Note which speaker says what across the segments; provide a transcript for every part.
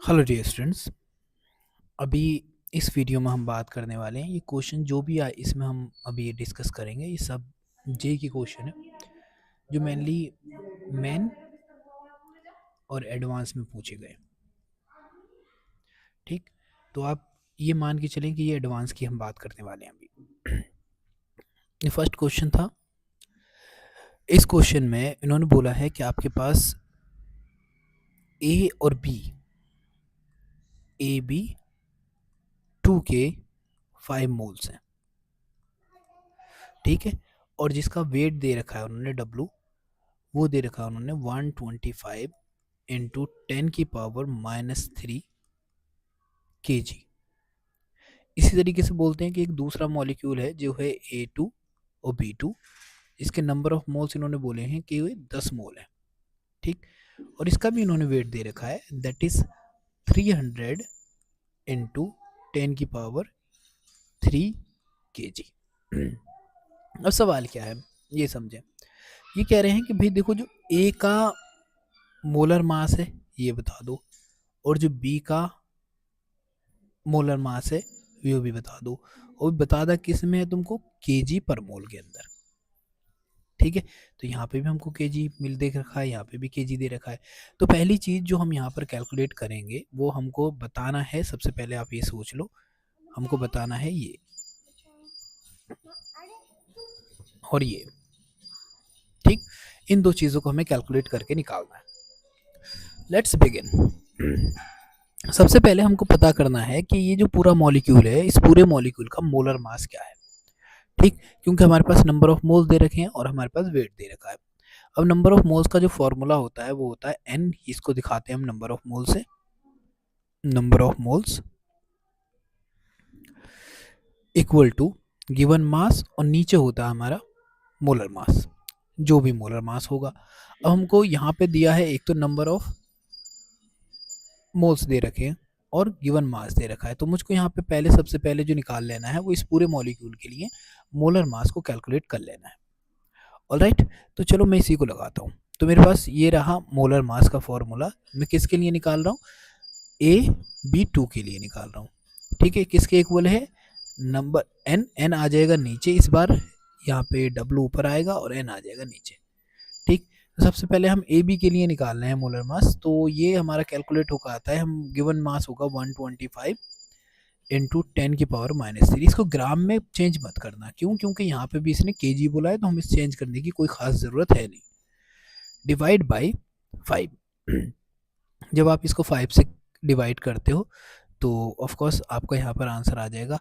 Speaker 1: Hello dear students. अभी इस video में हम बात करने वाले हैं, ये क्वेश्चन जो भी आए इसमें हम अभी डिस्कस करेंगे। ये सब जे की क्वेश्चन है जो मेनली मेन और एडवांस में पूछे गए। ठीक, तो आप ये मान के चलें कि ये एडवांस की हम बात करने वाले हैं अभी। ये फर्स्ट क्वेश्चन था। इस क्वेश्चन में इन्होंने बोला है कि आपके पास ए और बी 2 के 5 मोल्स हैं। ठीक है, और जिसका वेट दे रखा है उन्होंने W, वो दे रखा है उन्होंने 125 इंटू 10⁻³ kg। इसी तरीके से बोलते हैं कि एक दूसरा मॉलिक्यूल है जो है A2 और B2, इसके नंबर ऑफ मोल्स इन्होंने बोले हैं कि वे 10 मोल है। ठीक, और इसका भी इन्होंने वेट दे रखा है, दैट इज 300 इंटू 10⁻³ kg। अब सवाल क्या है ये समझें। ये कह रहे हैं कि भाई देखो, जो ए का मोलर मास है ये बता दो, और जो बी का मोलर मास है वो भी बता दो, और बता दा किस में है तुमको, केजी पर मोल के अंदर। ठीक है, तो यहाँ पे भी हमको केजी मिल दे रखा है, यहाँ पे भी केजी दे रखा है। तो पहली चीज जो हम यहाँ पर कैलकुलेट करेंगे वो हमको बताना है, सबसे पहले आप ये सोच लो, हमको बताना है ये और ये। ठीक, इन दो चीजों को हमें कैलकुलेट करके निकालना है। Let's begin. सबसे पहले हमको पता करना है कि ये जो पूरा मॉलिक्यूल है, इस पूरे मॉलिक्यूल का मोलर मास क्या है। ठीक, क्योंकि हमारे पास नंबर ऑफ मोल्स दे रखे हैं और हमारे पास वेट दे रखा है। अब नंबर ऑफ मोल्स का जो फॉर्मूला होता है वो होता है n, इसको दिखाते हैं हम नंबर ऑफ मोल्स से। Number of moles equal to given mass, और नीचे होता है हमारा मोलर मास, जो भी मोलर मास होगा। अब हमको यहाँ पे दिया है, एक तो नंबर ऑफ मोल्स दे रखे हैं और गिवन मास दे रखा है, तो मुझको यहाँ पे पहले सबसे पहले जो निकाल लेना है वो इस पूरे मॉलिक्यूल के लिए मोलर मास को कैलकुलेट कर लेना है। ऑलराइट, तो चलो मैं इसी को लगाता हूँ। तो मेरे पास ये रहा मोलर मास का फॉर्मूला। मैं किसके लिए निकाल रहा हूँ, AB2 के लिए निकाल रहा हूँ। ठीक है, किसके इक्वल है, नंबर n आ जाएगा नीचे इस बार, यहाँ पे W ऊपर आएगा और n आ जाएगा नीचे। ठीक, तो सबसे पहले हम AB के लिए निकालना है मोलर मास, तो ये हमारा कैलकुलेट होकर आता है, हम गिवन मास होगा 125 इंटू 10⁻³ इसको ग्राम में चेंज मत करना, क्यों, क्योंकि यहाँ पे भी इसने केजी बोला है, तो हम इस चेंज करने की कोई खास ज़रूरत है नहीं। Divide by 5। जब आप इसको 5 से डिवाइड करते हो तो ऑफ कोर्स आपका यहाँ पर आंसर आ जाएगा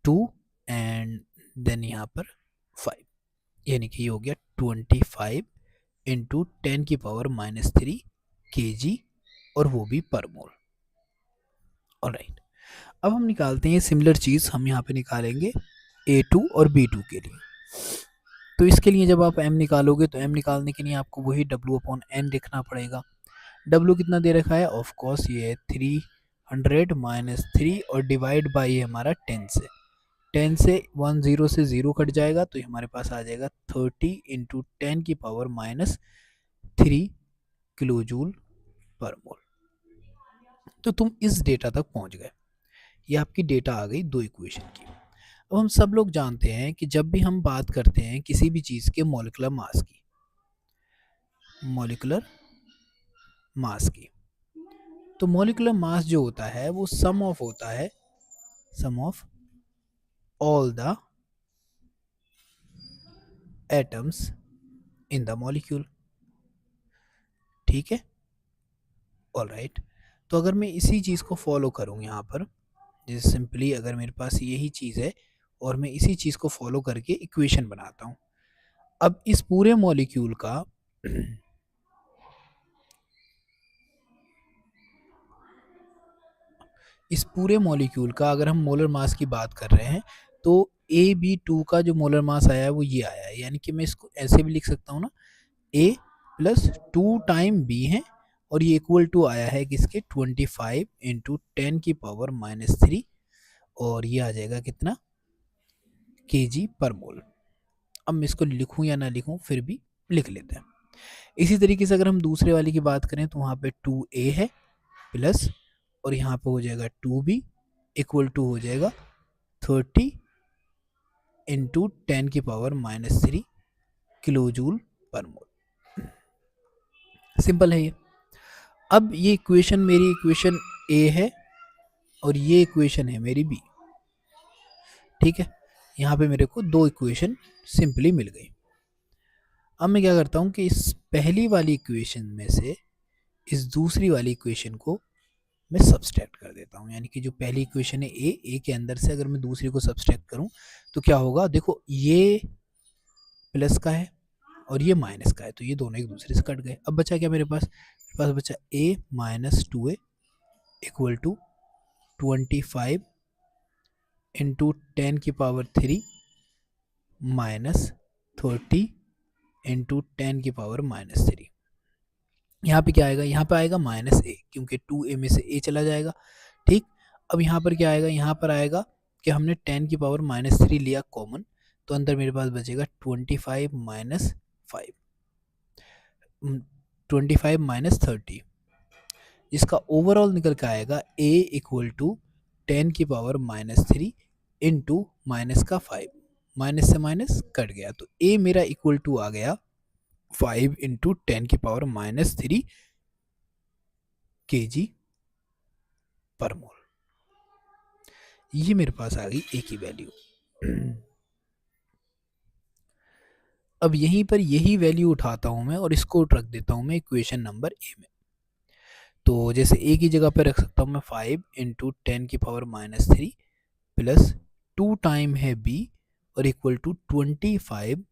Speaker 1: 2 एंड देन यहाँ पर 5, यानी कि ये हो गया 25 इंटू 10⁻³ kg, और वो भी पर मोल। ऑलराइट, अब हम निकालते हैं सिमिलर चीज़, हम यहाँ पे निकालेंगे A2 और B2 के लिए। तो इसके लिए जब आप m निकालोगे तो m निकालने के लिए आपको वही W/n लिखना पड़ेगा। W कितना दे रखा है, ऑफ कोर्स ये है 300 माइनस 3, और डिवाइड बाई हमारा 10 से। 10 से 1 0 से 0 कट जाएगा, तो हमारे पास आ जाएगा 30 इंटू 10⁻³ किलो जूल पर मोल। तो तुम इस डेटा तक पहुंच गए, ये आपकी डेटा आ गई दो इक्वेशन की। अब हम सब लोग जानते हैं कि जब भी हम बात करते हैं किसी भी चीज़ के मॉलिक्यूलर मास की, मॉलिक्यूलर मास की, तो मॉलिक्यूलर मास जो होता है वो सम ऑफ होता है, sum of all the atoms in the molecule. ठीक है, ऑलराइट, तो अगर मैं इसी चीज़ को फॉलो करूँ यहाँ पर, जैसे सिंपली अगर मेरे पास यही चीज़ है और मैं इसी चीज़ को फॉलो करके इक्वेशन बनाता हूँ। अब इस पूरे मॉलिक्यूल का इस पूरे मॉलिक्यूल का अगर हम मोलर मास की बात कर रहे हैं तो AB2 का जो मोलर मास आया है वो ये आया है, यानी कि मैं इसको ऐसे भी लिख सकता हूँ ना, A प्लस 2 टाइम B है, और ये इक्वल टू आया है किसके, 25 इंटू 10⁻³ और ये आ जाएगा कितना, kg पर मोल। अब मैं इसको लिखूँ या ना लिखूँ, फिर भी लिख लेते हैं। इसी तरीके से अगर हम दूसरे वाले की बात करें तो वहाँ पे 2A है प्लस और यहाँ पे हो जाएगा 2b इक्वल टू हो जाएगा 30 इंटू 10⁻³ किलो जूल पर मोल। सिंपल है ये। अब ये इक्वेशन मेरी इक्वेशन ए है और ये इक्वेशन है मेरी बी। ठीक है, यहाँ पे मेरे को दो इक्वेशन सिंपली मिल गई। अब मैं क्या करता हूँ कि इस पहली वाली इक्वेशन में से इस दूसरी वाली इक्वेशन को मैं सब्सट्रैक्ट कर देता हूँ। यानी कि जो पहली इक्वेशन है ए के अंदर से अगर मैं दूसरी को सब्सट्रैक्ट करूँ तो क्या होगा, देखो ये प्लस का है और ये माइनस का है, तो ये दोनों एक दूसरे से कट गए। अब बचा क्या मेरे पास बचा a minus 2a equal to 25 into 10⁻³ minus 30 into 10⁻³ यहाँ पे क्या आएगा, यहाँ पे आएगा माइनस a, क्योंकि 2a में से a चला जाएगा। ठीक, अब यहाँ पर क्या आएगा, यहाँ पर आएगा कि हमने 10⁻³ लिया कॉमन, तो अंदर मेरे पास बचेगा 25 माइनस 5, 25 माइनस 30, जिसका ओवरऑल निकल के आएगा a equal to 10⁻³ into minus का 5, माइनस से माइनस कट गया, तो a मेरा इक्वल टू आ गया 5 इंटू 10⁻³ kg पर मोल। ये मेरे पास आ गई a की वैल्यू। अब यहीं पर यही वैल्यू उठाता हूं मैं और इसको रख देता हूं मैं इक्वेशन नंबर ए में। तो जैसे a की जगह पर रख सकता हूं मैं 5 इंटू 10⁻³ प्लस 2 टाइम है b और इक्वल टू 25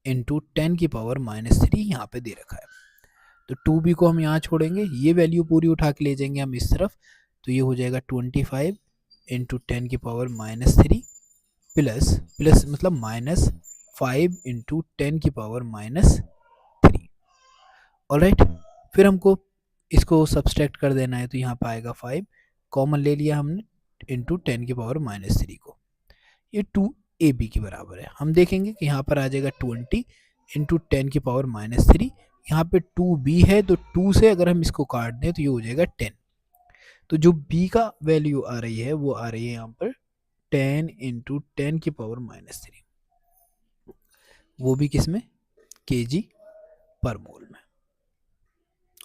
Speaker 1: इंटू 10⁻³ यहाँ पे दे रखा है। तो 2b को हम यहाँ छोड़ेंगे, ये वैल्यू पूरी उठा के ले जाएंगे हम इस तरफ, तो ये हो जाएगा 25 इंटू 10⁻³ प्लस प्लस मतलब माइनस 5 इंटू 10⁻³। ऑलराइट, फिर हमको इसको सब्सट्रैक्ट कर देना है, तो यहाँ पर आएगा 5 कॉमन ले लिया हमने इंटू 10⁻³ को, ये 2ab के बराबर है। हम देखेंगे कि यहाँ पर आ जाएगा 20 इंटू 10⁻³, यहाँ पे 2b है तो 2 से अगर हम इसको काट दें तो ये हो जाएगा 10। तो जो b का वैल्यू आ रही है वो आ रही है यहाँ पर 10 इंटू 10⁻³, वो भी किस में, kg पर मोल में।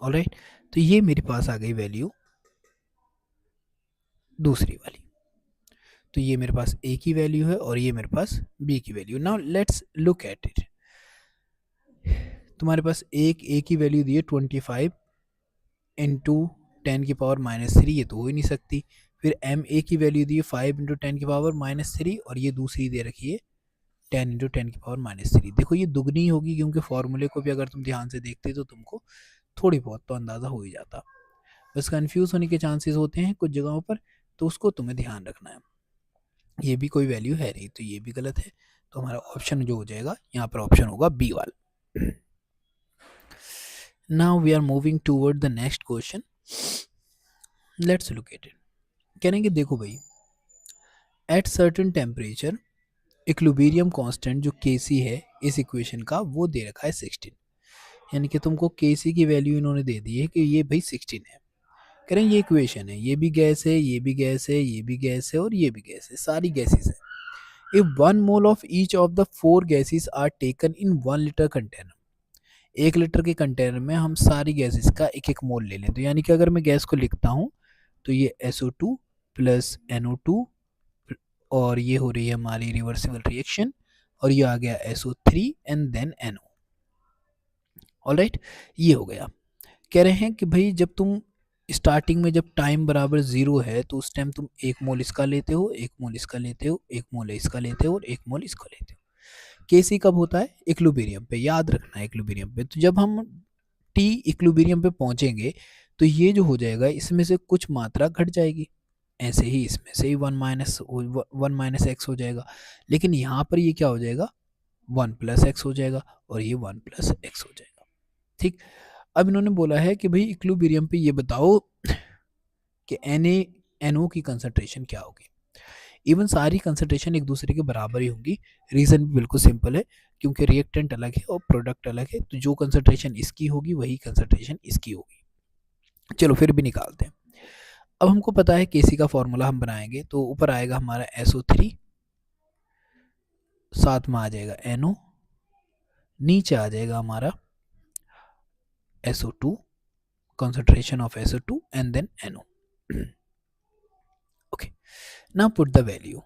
Speaker 1: ऑलराइट, तो ये मेरे पास आ गई वैल्यू दूसरी वाली। तो ये मेरे पास a की वैल्यू है और ये मेरे पास b की value. Now let's look at it. तुम्हारे पास एक a की वैल्यू दी है 25 इंटू 10⁻³ ये तो हो ही नहीं सकती। फिर ma की वैल्यू दी है 5 इंटू 10⁻³ और ये दूसरी दे रखी है 10 इंटू 10⁻³। देखो ये दुगनी होगी, क्योंकि फॉर्मूले को भी अगर तुम ध्यान से देखते तो तुमको थोड़ी बहुत तो अंदाज़ा हो ही जाता। बस कंफ्यूज होने के चांसेस होते हैं कुछ जगहों पर, तो उसको तुम्हें ध्यान रखना है। ये भी कोई वैल्यू है नहीं, तो ये भी गलत है। तो हमारा ऑप्शन जो हो जाएगा यहाँ पर ऑप्शन होगा बी वाला। Now we are moving toward the next question, let's look at it. कहेंगे देखो भाई, at certain temperature equilibrium constant जो Kc है इस इक्वेशन का वो दे रखा है 16। यानी कि तुमको Kc की वैल्यू इन्होंने दे दी है कि ये भाई 16 है। कह रहे हैं ये इक्वेशन है, ये भी गैस है, ये भी गैस है, ये भी गैस है और ये भी गैस है, सारी गैसेस है। If 1 mole of each of the 4 gases are taken in 1 litre container, 1 litre के कंटेनर में हम सारी गैसेस का एक एक मोल ले लें, तो यानी कि अगर मैं गैस को लिखता हूँ तो ये SO2 प्लस NO2 और ये हो रही है हमारी रिवर्सिबल रिएक्शन और ये आ गया SO3 and then NO। Alright, ये हो गया। कह रहे हैं कि भाई जब तुम स्टार्टिंग में जब टाइम बराबर 0 है तो उस टाइम तुम 1 मोल इसका लेते हो, 1 मोल इसका लेते हो, 1 मोल इसका लेते हो और 1 मोल इसका लेते हो। Kc कब होता है, इक्विलिब्रियम पे, याद रखना है इक्विलिब्रियम पे। तो जब हम T इक्विलिब्रियम पे पहुंचेंगे तो ये जो हो जाएगा इसमें से कुछ मात्रा घट जाएगी, ऐसे ही इसमें से ही 1 माइनस एक्स हो जाएगा। लेकिन यहाँ पर ये क्या हो जाएगा, 1 प्लस एक्स हो जाएगा और ये 1 प्लस एक्स हो जाएगा। ठीक, अब इन्होंने बोला है कि भाई इक्विलिब्रियम पे ये बताओ कि NaNO की कंसंट्रेशन क्या होगी। इवन सारी कंसंट्रेशन एक दूसरे के बराबर ही होंगी। रीज़न भी बिल्कुल सिंपल है, क्योंकि रिएक्टेंट अलग है और प्रोडक्ट अलग है, तो जो कंसंट्रेशन इसकी होगी वही कंसंट्रेशन इसकी होगी। चलो फिर भी निकालते हैं। अब हमको पता है केसी का फॉर्मूला हम बनाएंगे, तो ऊपर आएगा हमारा SO3, साथ में आ जाएगा NO, नीचे आ जाएगा हमारा SO2, concentration of SO2 and then NO. Okay, now put the value.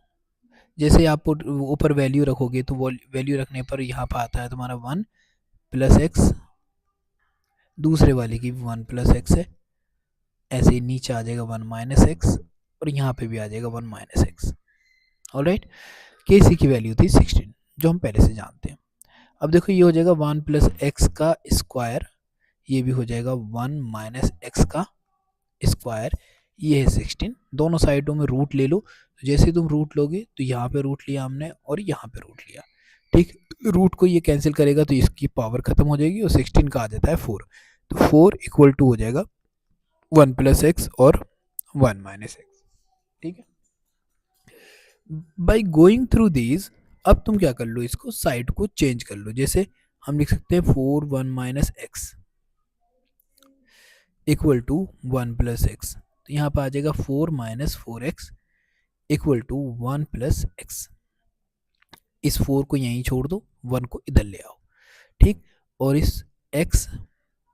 Speaker 1: जैसे आप ऊपर वैल्यू रखोगे तो वैल्यू रखने पर यहाँ पर आता है तुम्हारा 1 + x, दूसरे वाले की 1 + x है, ऐसे ही नीचे आ जाएगा 1 - x, और यहाँ पे भी आ जाएगा 1 - x. ऑलराइट, केसी की वैल्यू थी 16, जो हम पहले से जानते हैं. अब देखो ये हो जाएगा 1 + x का स्क्वायर, ये भी हो जाएगा 1 - x का स्क्वायर, ये है 16. दोनों साइडों में रूट ले लो, तो जैसे तुम रूट लोगे तो यहाँ पे रूट लिया हमने और यहाँ पे रूट लिया. ठीक, रूट को ये कैंसिल करेगा तो इसकी पावर खत्म हो जाएगी और 16 का आ जाता है 4. तो 4 = हो जाएगा 1 + x और 1 - x. ठीक है, बाई गोइंग थ्रू दीज, अब तुम क्या कर लो, इसको साइड को चेंज कर लो. जैसे हम लिख सकते हैं 4 1 - x = 1 + x. तो यहाँ पर आ जाएगा 4 - 4x = 1 + x. इस 4 को यहीं छोड़ दो, 1 को इधर ले आओ. ठीक, और इस x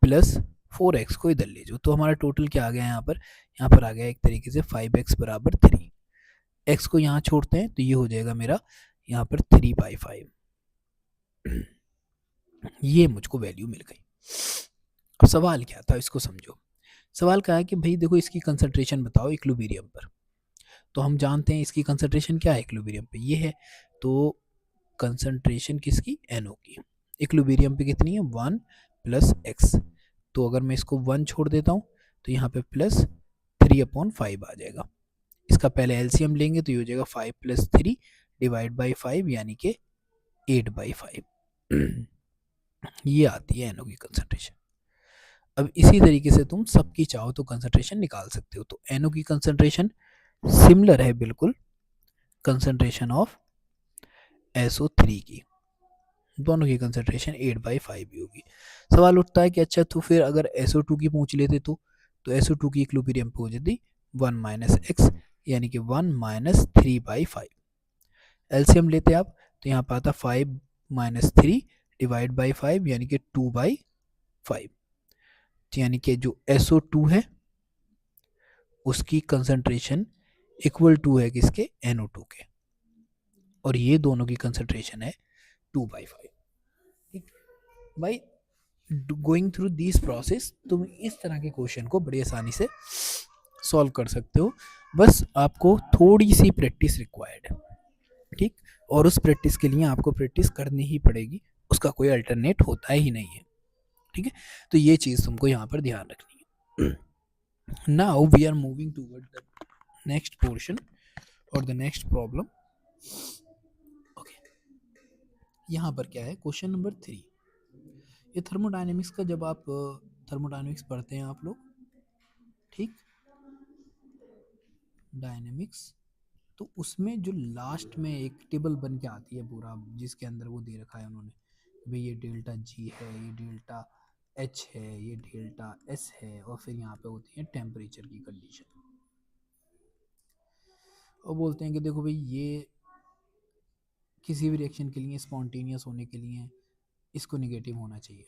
Speaker 1: + 4x को इधर ले जाओ, तो हमारा टोटल क्या आ गया यहाँ पर आ गया एक तरीके से 5x = 3. x को यहाँ छोड़ते हैं तो ये हो जाएगा मेरा यहाँ पर 3/5. ये मुझको वैल्यू मिल गई. अब सवाल क्या था, इसको समझो. सवाल क्या है कि भाई देखो इसकी कंसंट्रेशन बताओ इक्विलिब्रियम पर. तो हम जानते हैं इसकी कंसंट्रेशन क्या है इक्विलिब्रियम पे, ये है. तो कंसंट्रेशन किसकी, NO की. इक्विलिब्रियम पे कितनी है, 1 + x. तो अगर मैं इसको 1 छोड़ देता हूँ तो यहाँ पे +3/5 आ जाएगा. इसका पहले एलसीएम लेंगे तो ये हो जाएगा 5 + 3 / 5, यानी कि 8/5. ये आती है NO की कंसंट्रेशन. अब इसी तरीके से तुम सबकी चाहो तो कंसंट्रेशन निकाल सकते हो. तो NO की कंसंट्रेशन सिमिलर है बिल्कुल कंसंट्रेशन ऑफ SO3 की. दोनों की कंसंट्रेशन 8/5 भी होगी. सवाल उठता है कि अच्छा तो फिर अगर SO2 की पूछ लेते तो SO2 की इक्विलिब्रियम पे हो जाती 1 - x, यानी कि 1 - 3/5. एलसीएम लेते आप तो यहाँ पर आता 5 - 3 / 5, यानी कि 2/5. यानी कि जो SO2 है उसकी कंसंट्रेशन = है किसके, NO2 के, और ये दोनों की कंसंट्रेशन है 2/5. ठीक भाई, गोइंग थ्रू दिस प्रोसेस तुम इस तरह के क्वेश्चन को बड़ी आसानी से सॉल्व कर सकते हो. बस आपको थोड़ी सी प्रैक्टिस रिक्वायर्ड है. ठीक, और उस प्रैक्टिस के लिए आपको प्रैक्टिस करनी ही पड़ेगी, उसका कोई अल्टरनेट होता ही नहीं है. ठीक है, तो ये चीज़ तुमको यहाँ पर ध्यान रखनी है. Now we are moving toward the next portion और द नेक्स्ट प्रॉब्लम. ओके, यहाँ पर क्या है, क्वेश्चन नंबर 3. ये थर्मोडायनेमिक्स का, जब आप थर्मोडायनेमिक्स पढ़ते हैं आप लोग, ठीक, डायनेमिक्स, तो उसमें जो लास्ट में एक टेबल बन के आती है पूरा, जिसके अंदर वो दे रखा है उन्होंने, भाई ये डेल्टा G है, ये डेल्टा H है, ये डेल्टा S है, और फिर यहाँ पे होती है टेम्परेचर की कंडीशन. और बोलते हैं कि देखो भाई ये किसी भी रिएक्शन के लिए स्पॉन्टेनियस होने के लिए इसको निगेटिव होना चाहिए,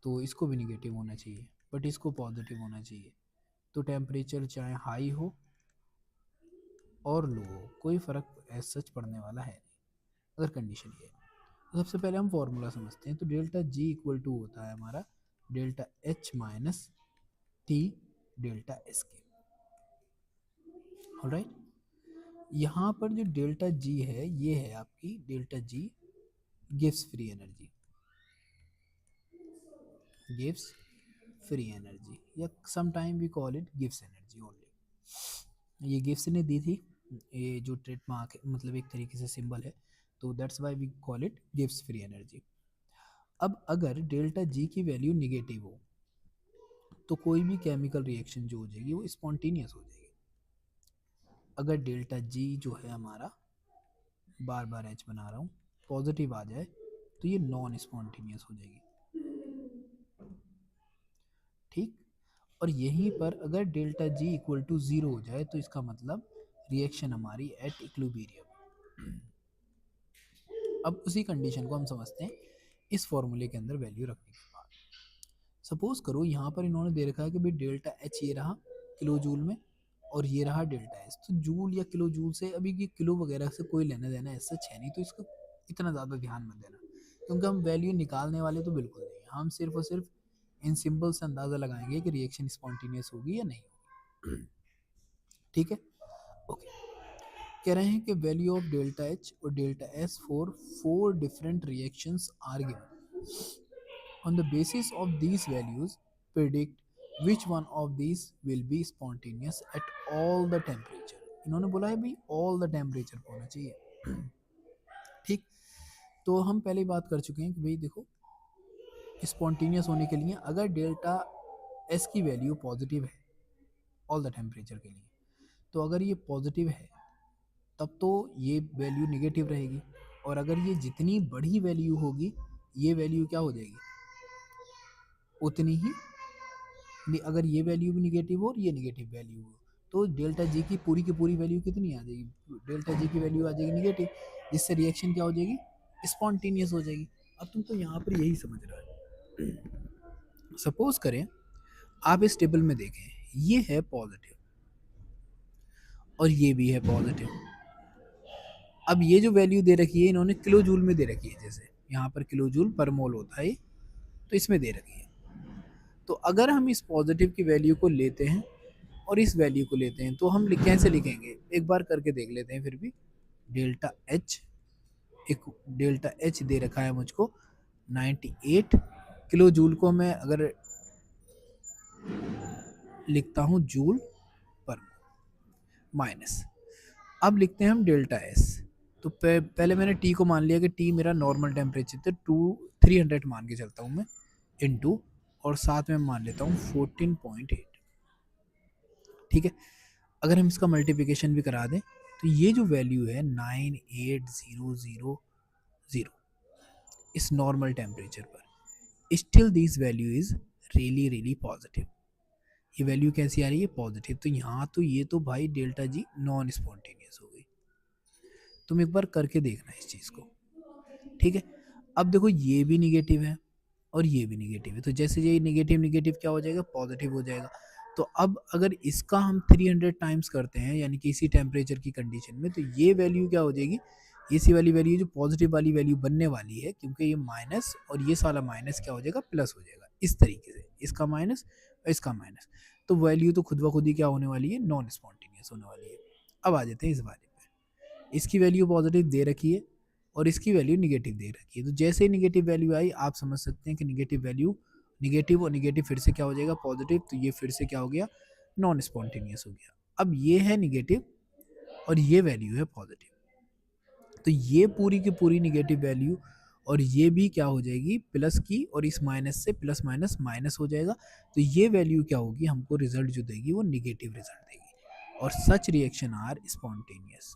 Speaker 1: तो इसको भी निगेटिव होना चाहिए, बट इसको पॉजिटिव होना चाहिए. तो टेम्परेचर चाहे हाई हो और लो हो, कोई फ़र्क एज सच पड़ने वाला है नहीं, अगर कंडीशन ये है. तो सबसे पहले हम फॉर्मूला समझते हैं. तो डेल्टा G = होता है हमारा delta H - T delta S के. ऑलराइट, यहाँ पर जो डेल्टा G है ये है आपकी delta G gives free energy, gives free energy, या some time we call it gives energy only. ये गिव्स ने दी थी, ये जो ट्रेडमार्क मतलब एक तरीके से सिंबल है, तो that's why we call it gives free energy. अब अगर डेल्टा G की वैल्यू निगेटिव हो तो कोई भी केमिकल रिएक्शन जो हो जाएगी वो स्पॉन्टेनियस हो जाएगी. अगर डेल्टा G जो है हमारा, बार बार H बना रहा हूँ, पॉजिटिव आ जाए तो ये नॉन स्पॉन्टेनियस हो जाएगी. ठीक, और यहीं पर अगर डेल्टा जी इक्वल टू 0 हो जाए तो इसका मतलब रिएक्शन हमारी एट इक्विलिब्रियम। अब उसी कंडीशन को हम समझते हैं इस फॉर्मूले के अंदर वैल्यू रखने के बाद। सपोज करो यहाँ पर इन्होंने दे रखा है कि भाई डेल्टा एच ये रहा किलो जूल में और ये रहा डेल्टा एच। तो जूल या किलो जूल से अभी ये किलो वगैरह से कोई लेना देना ऐसा है नहीं, तो इसका इतना ज़्यादा ध्यान मत देना, क्योंकि हम वैल्यू निकालने वाले तो बिल्कुल नहीं, हम सिर्फ और सिर्फ इन सिंबल से अंदाज़ा लगाएंगे कि रिएक्शन स्पॉन्टेनियस होगी या नहीं होगी। ठीक है, ओके। कह रहे हैं कि वैल्यू ऑफ डेल्टा एच और delta S for 4 different reactions are given. On the basis of these values, predict which one of these will be spontaneous at all the temperature। इन्होंने बोला है भाई all the temperature होना चाहिए। ठीक, तो हम पहले ही बात कर चुके हैं कि भाई देखो स्पॉन्टेनियस होने के लिए अगर डेल्टा एस की वैल्यू पॉजिटिव है ऑल द टेम्परेचर के लिए, तो अगर ये पॉजिटिव है तब तो ये वैल्यू निगेटिव रहेगी, और अगर ये जितनी बड़ी वैल्यू होगी ये वैल्यू क्या हो जाएगी, उतनी ही अगर ये वैल्यू भी निगेटिव हो और ये निगेटिव वैल्यू हो तो डेल्टा जी की पूरी वैल्यू कितनी आ जाएगी, डेल्टा जी की वैल्यू आ जाएगी निगेटिव, जिससे रिएक्शन क्या हो जाएगी, स्पॉन्टेनियस हो जाएगी। अब तुम तो यहाँ पर यही समझ रहा है। सपोज करें आप इस टेबल में देखें, ये है पॉजिटिव और ये भी है पॉजिटिव। अब ये जो वैल्यू दे रखी है इन्होंने किलो जूल में दे रखी है, जैसे यहाँ पर किलो जूल पर मोल होता है तो इसमें दे रखी है। तो अगर हम इस पॉजिटिव की वैल्यू को लेते हैं और इस वैल्यू को लेते हैं तो हम कैसे लिखेंगे, एक बार करके देख लेते हैं। फिर भी डेल्टा एच, एक डेल्टा एच दे रखा है मुझको 98 किलो जूल को मैं अगर लिखता हूँ जूल पर माइनस, अब लिखते हैं हम डेल्टा एस। तो पहले मैंने टी को मान लिया कि टी मेरा नॉर्मल टेम्परेचर थे 300 मान के चलता हूँ मैं, इनटू और साथ में मान लेता हूँ 14.8। ठीक है, अगर हम इसका मल्टीप्लिकेशन भी करा दें तो ये जो वैल्यू है 98000 इस नॉर्मल टेम्परेचर पर, still this value is really positive. ये वैल्यू कैसी आ रही है, पॉजिटिव। तो यहाँ तो ये तो भाई डेल्टा जी नॉन स्पॉन्टेनियस हो गई। तुम एक बार करके देखना इस चीज़ को। ठीक है, अब देखो ये भी निगेटिव है और ये भी निगेटिव है, तो जैसे ये निगेटिव निगेटिव क्या हो जाएगा, पॉजिटिव हो जाएगा। तो अब अगर इसका हम 300 टाइम्स करते हैं यानी कि इसी टेम्परेचर की कंडीशन में, तो ये वैल्यू क्या हो जाएगी, इसी वाली वैल्यू जो पॉजिटिव वाली वैल्यू बनने वाली है, क्योंकि ये माइनस और ये साला माइनस क्या हो जाएगा, प्लस हो जाएगा। इस तरीके से इसका माइनस और इसका माइनस, तो वैल्यू तो खुद ब खुद ही क्या होने वाली है, नॉन स्पॉन्टेनियस होने वाली है। अब आ जाते हैं इस बारे में, इसकी वैल्यू पॉजिटिव दे रखी है और इसकी वैल्यू निगेटिव दे रखी है। तो जैसे ही निगेटिव वैल्यू आई आप समझ सकते हैं कि निगेटिव वैल्यू निगेटिव और निगेटिव फिर से क्या हो जाएगा, पॉजिटिव, तो ये फिर से क्या हो गया, नॉन स्पॉन्टेनियस हो गया। अब ये है निगेटिव और ये वैल्यू है पॉजिटिव, तो ये पूरी की पूरी निगेटिव वैल्यू और ये भी क्या हो जाएगी, प्लस की, और इस माइनस से प्लस माइनस माइनस हो जाएगा। तो ये वैल्यू क्या होगी, हमको रिजल्ट जो देगी वो निगेटिव रिजल्ट देगी, और सच रिएक्शन आर स्पॉन्टेनियस।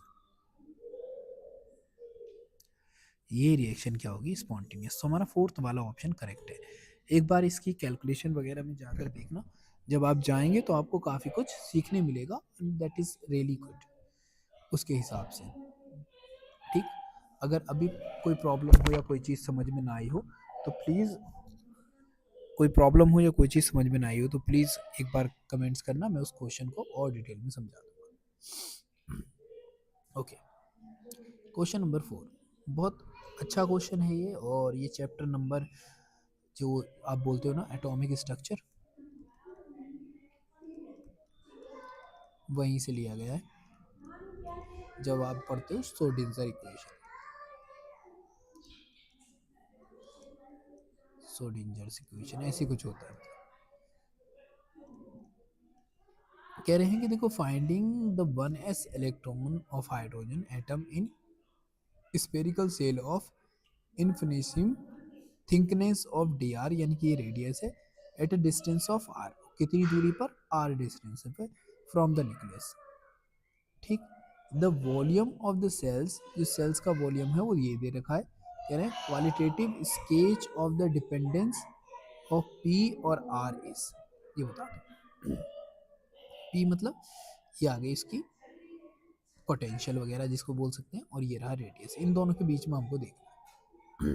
Speaker 1: ये रिएक्शन क्या होगी, स्पॉन्टेनियस। तो हमारा फोर्थ वाला ऑप्शन करेक्ट है। एक बार इसकी कैलकुलेशन वगैरह में जाकर देखना, जब आप जाएंगे तो आपको काफ़ी कुछ सीखने मिलेगा, and that is really good उसके हिसाब से। ठीक, अगर अभी कोई प्रॉब्लम हो या कोई चीज़ समझ में ना आई हो तो प्लीज़, कोई प्रॉब्लम हो या कोई चीज़ समझ में ना आई हो तो प्लीज़ एक बार कमेंट्स करना, मैं उस क्वेश्चन को और डिटेल में समझा दूँगा। ओके, क्वेश्चन नंबर 4 बहुत अच्छा क्वेश्चन है ये, और ये चैप्टर नंबर जो आप बोलते हो ना एटॉमिक स्ट्रक्चर, वहीं से लिया गया है जब आप पढ़ते हो श्रोडिंगर इक्वेशन, श्रोडिंगर इक्वेशन ऐसी कुछ होता है। कह रहे हैं कि देखो finding the 1s electron of hydrogen atom in spherical shell of infinitesimal thickness of d r, यानी कि ये रेडियस है, at a distance of r, कितनी दूरी पर, आर डिस्टेंस पे फ्रॉम द न्यूक्लियस। ठीक, the volume of the shells, जो सेल्स का वॉल्यूम है वो ये दे रखा है। कह रहे हैं qualitative sketch of the dependence of p और आर इज, ये बता दो। पी मतलब ये आ गई इसकी पोटेंशियल वगैरह जिसको बोल सकते हैं, और ये रहा रेडियस। इन दोनों के बीच में हमको देखना है।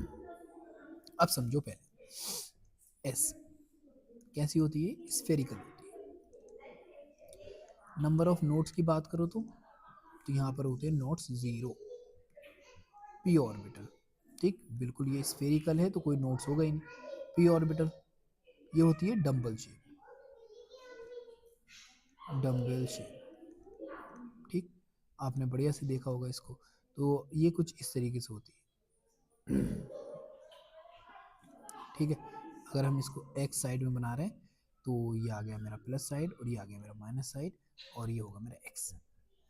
Speaker 1: अब समझो पहले एस कैसी होती है, स्फेरिकल होती है। नंबर ऑफ नोड्स की बात करो तो यहाँ पर होते हैं नोड्स 0, पी ऑर्बिटल। ठीक, बिल्कुल ये स्फेरिकल है तो कोई नोड्स होगा ही नहीं। पी ऑर्बिटल ये होती है डम्बल शेप, डम्बल शेप। ठीक, आपने बढ़िया से देखा होगा इसको। तो ये कुछ इस तरीके से होती है। ठीक है, अगर हम इसको एक्स साइड में बना रहे हैं तो ये आ गया मेरा प्लस साइड और ये आ गया मेरा माइनस साइड और ये होगा मेरा एक्स।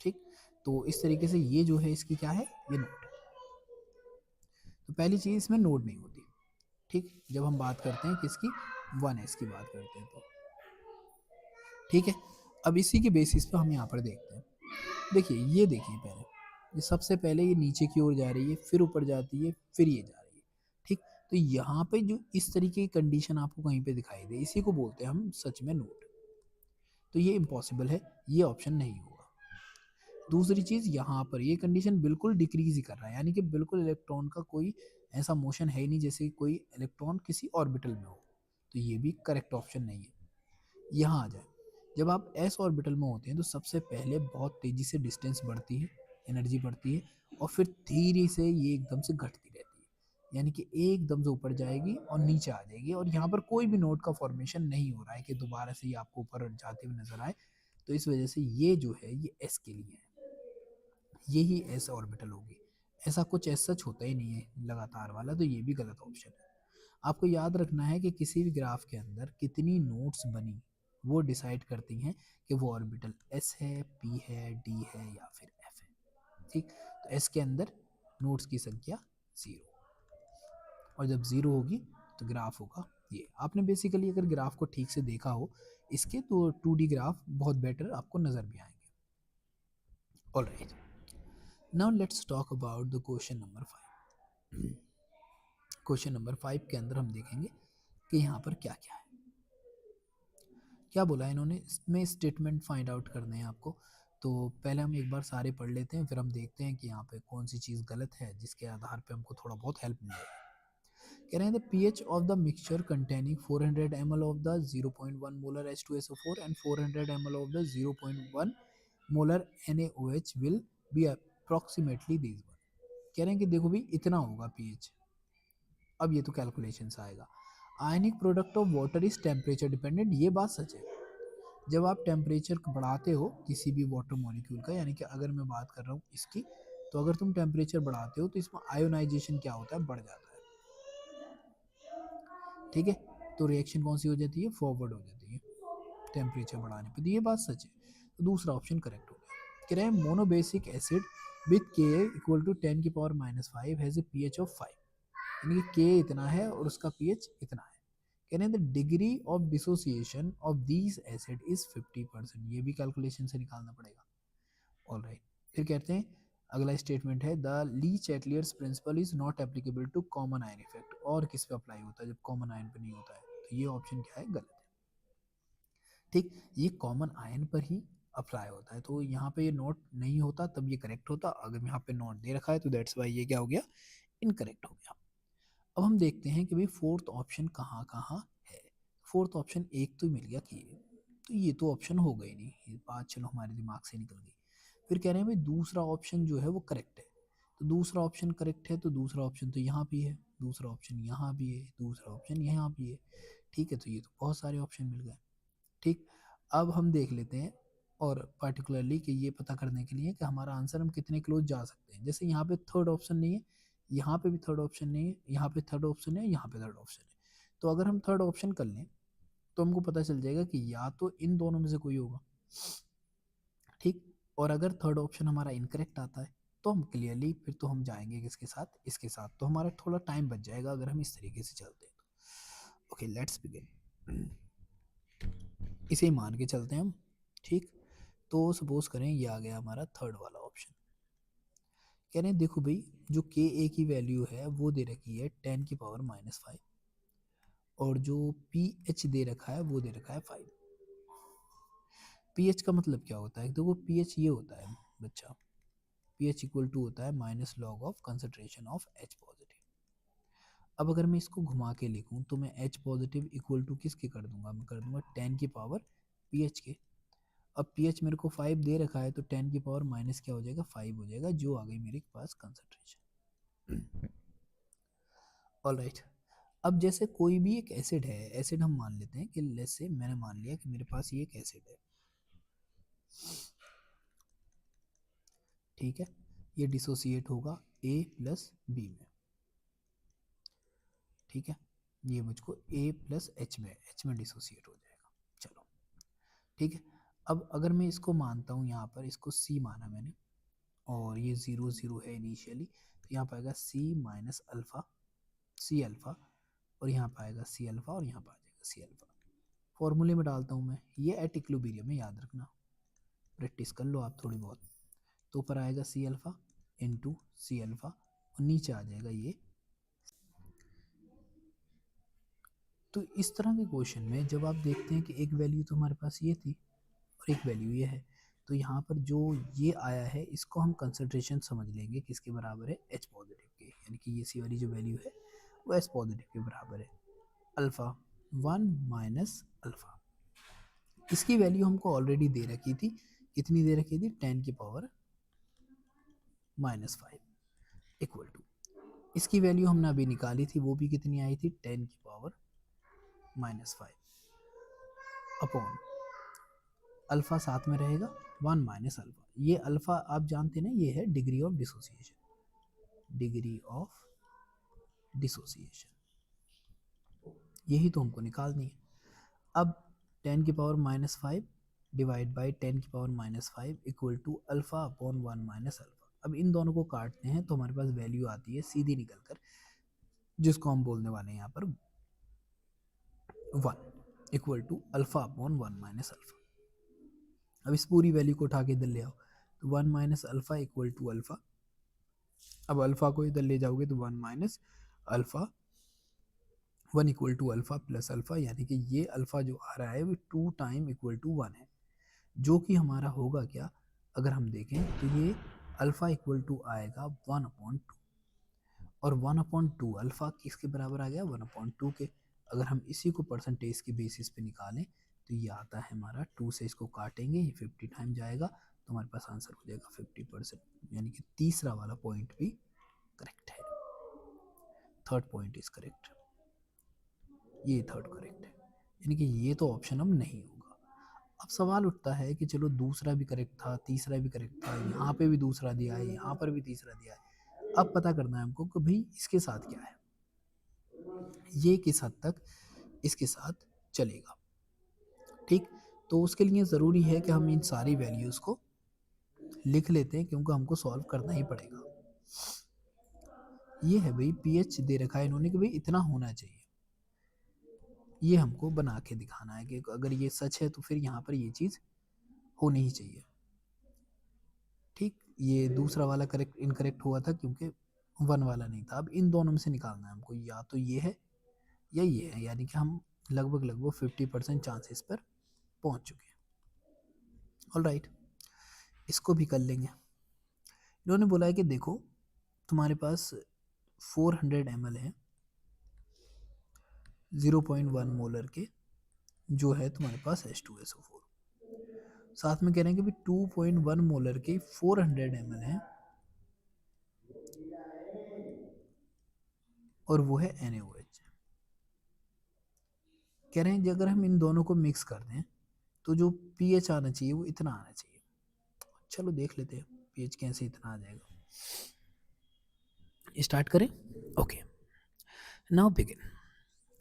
Speaker 1: ठीक, तो इस तरीके से ये जो है इसकी क्या है, ये नोड। तो पहली चीज इसमें नोड नहीं होती। ठीक, जब हम बात करते हैं किसकी, 1s की बात करते हैं तो। ठीक है, अब इसी के बेसिस पे हम यहाँ पर देखते हैं। देखिए ये देखिए पहले, ये सबसे पहले ये नीचे की ओर जा रही है, फिर ऊपर जाती है, फिर ये जा रही है। ठीक, तो यहाँ पे जो इस तरीके की कंडीशन आपको कहीं पे दिखाई दे, इसी को बोलते हैं हम सच में नोड। तो ये इम्पॉसिबल है, ये ऑप्शन नहीं होगा। दूसरी चीज, यहाँ पर ये कंडीशन बिल्कुल डिक्रीज ही कर रहा है, यानी कि बिल्कुल इलेक्ट्रॉन का कोई ऐसा मोशन है ही नहीं जैसे कोई इलेक्ट्रॉन किसी ऑर्बिटल में हो। तो ये भी करेक्ट ऑप्शन नहीं है। यहाँ आ जाए, जब आप एस ऑर्बिटल में होते हैं तो सबसे पहले बहुत तेजी से डिस्टेंस बढ़ती है, एनर्जी बढ़ती है, और फिर धीरे से ये एकदम से घटती रहती है, यानी कि एकदम से ऊपर जाएगी और नीचे आ जाएगी, और यहाँ पर कोई भी नोड का फॉर्मेशन नहीं हो रहा है कि दोबारा से ये आपको ऊपर जाते हुए नजर आए। तो इस वजह से ये जो है ये एस के लिए है, यही एस ऑर्बिटल होगी। ऐसा कुछ एस सच होता ही नहीं है लगातार वाला, तो ये भी गलत ऑप्शन है। आपको याद रखना है कि किसी भी ग्राफ के अंदर कितनी नोड्स बनी वो डिसाइड करती हैं कि वो ऑर्बिटल एस है, पी है, डी है या फिर एफ है। ठीक, तो एस के अंदर नोड्स की संख्या 0, और जब 0 होगी तो ग्राफ होगा ये। आपने बेसिकली अगर ग्राफ को ठीक से देखा हो इसके, तो 2D ग्राफ बहुत बेटर आपको नजर भी आएंगे। Alright, now let's talk about the question number 5। Question number 5 के अंदर हम देखेंगे कि यहाँ पर क्या क्या है। क्या बोला है इन्होंने, इसमें स्टेटमेंट फाइंड आउट करने हैं आपको। तो पहले हम एक बार सारे पढ़ लेते हैं, फिर हम देखते हैं कि यहाँ पे कौन सी चीज़ गलत है, जिसके आधार पे हमको थोड़ा बहुत हेल्प मिलेगा। कह रहे हैं the pH of the mixture containing 400 ml of the 0.1 molar H2SO4 and 400 ml of the 0.1 molar NaOH will be approximately this one. कह रहे हैं कि देखो भाई इतना होगा pH। अब ये तो कैलकुलेशन से आएगा। Ionic product of water is temperature dependent, ये बात सच है। जब आप टेम्परेचर बढ़ाते हो किसी भी वाटर मॉलिक्यूल का, यानी कि अगर मैं बात कर रहा हूँ इसकी, तो अगर तुम टेम्परेचर बढ़ाते हो तो इसमें आयोनाइजेशन क्या होता है, बढ़ जाता है। ठीक है, तो रिएक्शन कौन सी हो जाती है, फॉरवर्ड हो जाती है टेम्परेचर बढ़ाने पर। तो ये बात सच है, तो दूसरा ऑप्शन करेक्ट हो गया। कह रहे हैं monobasic acid with K equal to 10⁻⁵ has a pH of 5, यानी कि के इतना है और उसका pH इतना है। कह रहे हैं the degree of dissociation of these acid is 50%, ये भी कैलकुलेशन से निकालना पड़ेगा। ऑलराइट, फिर कहते हैं अगला स्टेटमेंट है the Le Chatelier's principle is not applicable to common ion effect, और किस पे अप्लाई होता है जब कॉमन आयन पे नहीं होता है, तो ये ऑप्शन क्या है, गलत है। ठीक, ये कॉमन आयन पर ही अप्लाई होता है, तो यहाँ पे ये नोट नहीं होता तब ये करेक्ट होता, अगर यहाँ पे नोट दे रखा है तो दैट्स वाई ये क्या हो गया, इनकरेक्ट हो गया। अब हम देखते हैं कि भाई फोर्थ ऑप्शन कहाँ कहाँ है। फोर्थ ऑप्शन एक तो मिल गया कि तो ये तो ऑप्शन हो गई नहीं, ये बात चलो हमारे दिमाग से निकल गई। फिर कह रहे हैं भाई दूसरा ऑप्शन जो है वो करेक्ट है, तो दूसरा ऑप्शन करेक्ट है तो दूसरा ऑप्शन तो यहाँ भी है, दूसरा ऑप्शन यहाँ भी है, दूसरा ऑप्शन यहाँ भी है। ठीक है, तो ये तो बहुत सारे ऑप्शन मिल गए। ठीक, अब हम देख लेते हैं, और पर्टिकुलरली कि ये पता करने के लिए कि हमारा आंसर हम कितने क्लोज जा सकते हैं। जैसे यहाँ पे थर्ड ऑप्शन नहीं है, यहाँ पे भी थर्ड ऑप्शन नहीं है, यहाँ पे थर्ड ऑप्शन है, यहाँ पे थर्ड ऑप्शन है। तो अगर हम थर्ड ऑप्शन कर लें तो हमको पता चल जाएगा कि या तो इन दोनों में से कोई होगा। ठीक, और अगर थर्ड ऑप्शन हमारा इनकरेक्ट आता है तो हम क्लियरली फिर तो हम जाएंगे किसके साथ, इसके साथ, तो हमारा थोड़ा टाइम बच जाएगा अगर हम इस तरीके से चलते हैं तो। ओके, लेट्स बिगिन, इसे ही मान के चलते हैं हम। ठीक, तो सपोज करें ये आ गया हमारा थर्ड वाला ऑप्शन। कह रहे हैं देखो भाई जो के ए की वैल्यू है वो दे रखी है 10⁻⁵, और जो पी एच दे रखा है वो दे रखा है 5। पीएच का मतलब क्या होता है? देखो पीएच ये होता है बच्चा, पीएच इक्वल टू होता है minus log of concentration of H positive. अब अगर मैं इसको घुमा के लिखूं तो मैं एच पॉजिटिव इक्वल टू किसके कर दूंगा? मैं कर दूंगा 10 की पावर पीएच के। अब पीएच मेरे को 5 दे रखा है तो 10 की पावर माइनस क्या हो जाएगा? 5 हो जाएगा, जो आ गई मेरे पास कंसंट्रेशन। ऑलराइट। अब जैसे कोई भी एक एसिड है, एसिड हम मान लेते हैं कि लेट्स से मैंने मान लिया कि मेरे पास ये एक एसिड है, ठीक है, ये डिसोसिएट होगा ए प्लस बी में, ठीक है, ये मुझको ए प्लस एच में डिसोसिएट हो जाएगा। चलो ठीक है। अब अगर मैं इसको मानता हूँ, यहाँ पर इसको सी माना मैंने, और ये 0 0 है इनिशियली, तो यहाँ पाएगा सी माइनस अल्फ़ा, सी अल्फ़ा, और यहाँ पाएगा सी अल्फ़ा, और यहाँ पर आ जाएगा सी अल्फ़ा। फॉर्मूले में डालता हूँ मैं, ये एट इक्विलिब्रियम में, याद रखना, प्रैक्टिस कर लो आप थोड़ी बहुत। तो ऊपर आएगा C alpha into C alpha, और नीचे आ जाएगा ये। तो इस तरह के क्वेश्चन में जब आप देखते हैं कि एक वैल्यू तो हमारे पास ये थी और एक वैल्यू ये है, तो यहाँ पर जो ये आया है इसको हम कंसंट्रेशन समझ लेंगे किसके बराबर है? एच पॉजिटिव के, यानी कि ये सी वाली जो वैल्यू है वो एच पॉजिटिव के बराबर है। अल्फ़ा 1 माइनस अल्फ़ा, इसकी वैल्यू हमको ऑलरेडी दे रखी थी, कितनी दे रखी थी? 10 की पावर -5 इक्वल टू, इसकी वैल्यू हमने अभी निकाली थी, वो भी कितनी आई थी? 10 की पावर -5 अपॉन अल्फ़ा साथ में रहेगा 1 माइनस अल्फ़ा। ये अल्फ़ा आप जानते ना, ये है degree of dissociation, degree of dissociation, यही तो हमको निकालनी है। अब 10 की पावर -5 डिवाइड बाई 10 की power -5 equal to alpha upon 1 minus alpha. अब इन दोनों को काटते हैं तो हमारे पास वैल्यू आती है सीधी निकल कर, जिसको हम बोलने वाले हैं यहाँ पर 1 equal to alpha upon 1 minus alpha. अब इस पूरी वैल्यू को उठा के इधर ले आओ, तो 1 minus alpha equal to alpha. अब अल्फ़ा को इधर ले जाओगे तो 1 minus alpha, 1 equal to alpha plus alpha, यानी कि ये अल्फ़ा जो आ रहा है वो 2 टाइम इक्वल टू 1 है, जो कि हमारा होगा क्या? अगर हम देखें तो ये अल्फ़ा इक्वल टू आएगा 1/2, और 1/2 अल्फ़ा किसके बराबर आ गया? 1/2 के। अगर हम इसी को परसेंटेज की बेसिस पे निकालें तो ये आता है हमारा 2 से इसको काटेंगे, ये 50 टाइम जाएगा, तो हमारे पास आंसर हो जाएगा 50%, यानी कि तीसरा वाला पॉइंट भी करेक्ट है। थर्ड पॉइंट इज करेक्ट, ये थर्ड करेक्ट है, यानी कि ये तो ऑप्शन अब नहीं होगा। अब सवाल उठता है कि चलो दूसरा भी करेक्ट था, तीसरा भी करेक्ट था, यहाँ पे भी दूसरा दिया है, यहाँ पर भी तीसरा दिया है, अब पता करना है हमको कि भाई इसके साथ क्या है, ये किस हद तक इसके साथ चलेगा। ठीक, तो उसके लिए ज़रूरी है कि हम इन सारी वैल्यूज़ को लिख लेते हैं, क्योंकि हमको सॉल्व करना ही पड़ेगा। ये है भाई पीएच दे रखा है इन्होंने कि भाई इतना होना चाहिए, ये हमको बना के दिखाना है कि अगर ये सच है तो फिर यहाँ पर ये चीज़ होनी ही चाहिए। ठीक, ये दूसरा वाला करेक्ट इनकरेक्ट हुआ था क्योंकि 1 वाला नहीं था। अब इन दोनों में से निकालना है हमको, या तो ये है या ये है, यानी कि हम लगभग लगभग 50% चांसेस पर पहुंच चुके हैं। ऑल राइट, इसको भी कर लेंगे। इन्होंने बोला है कि देखो तुम्हारे पास 400 ml है 0.1 मोलर के, जो है तुम्हारे पास H2SO4, साथ में कह रहे हैं कि 2.1 मोलर के 400 ml है, और वो है NaOH। कह रहे हैं कि अगर हम इन दोनों को मिक्स कर दें तो जो पीएच आना चाहिए वो इतना आना चाहिए। चलो देख लेते हैं पीएच कैसे इतना आ जाएगा। स्टार्ट करें? Okay, now begin.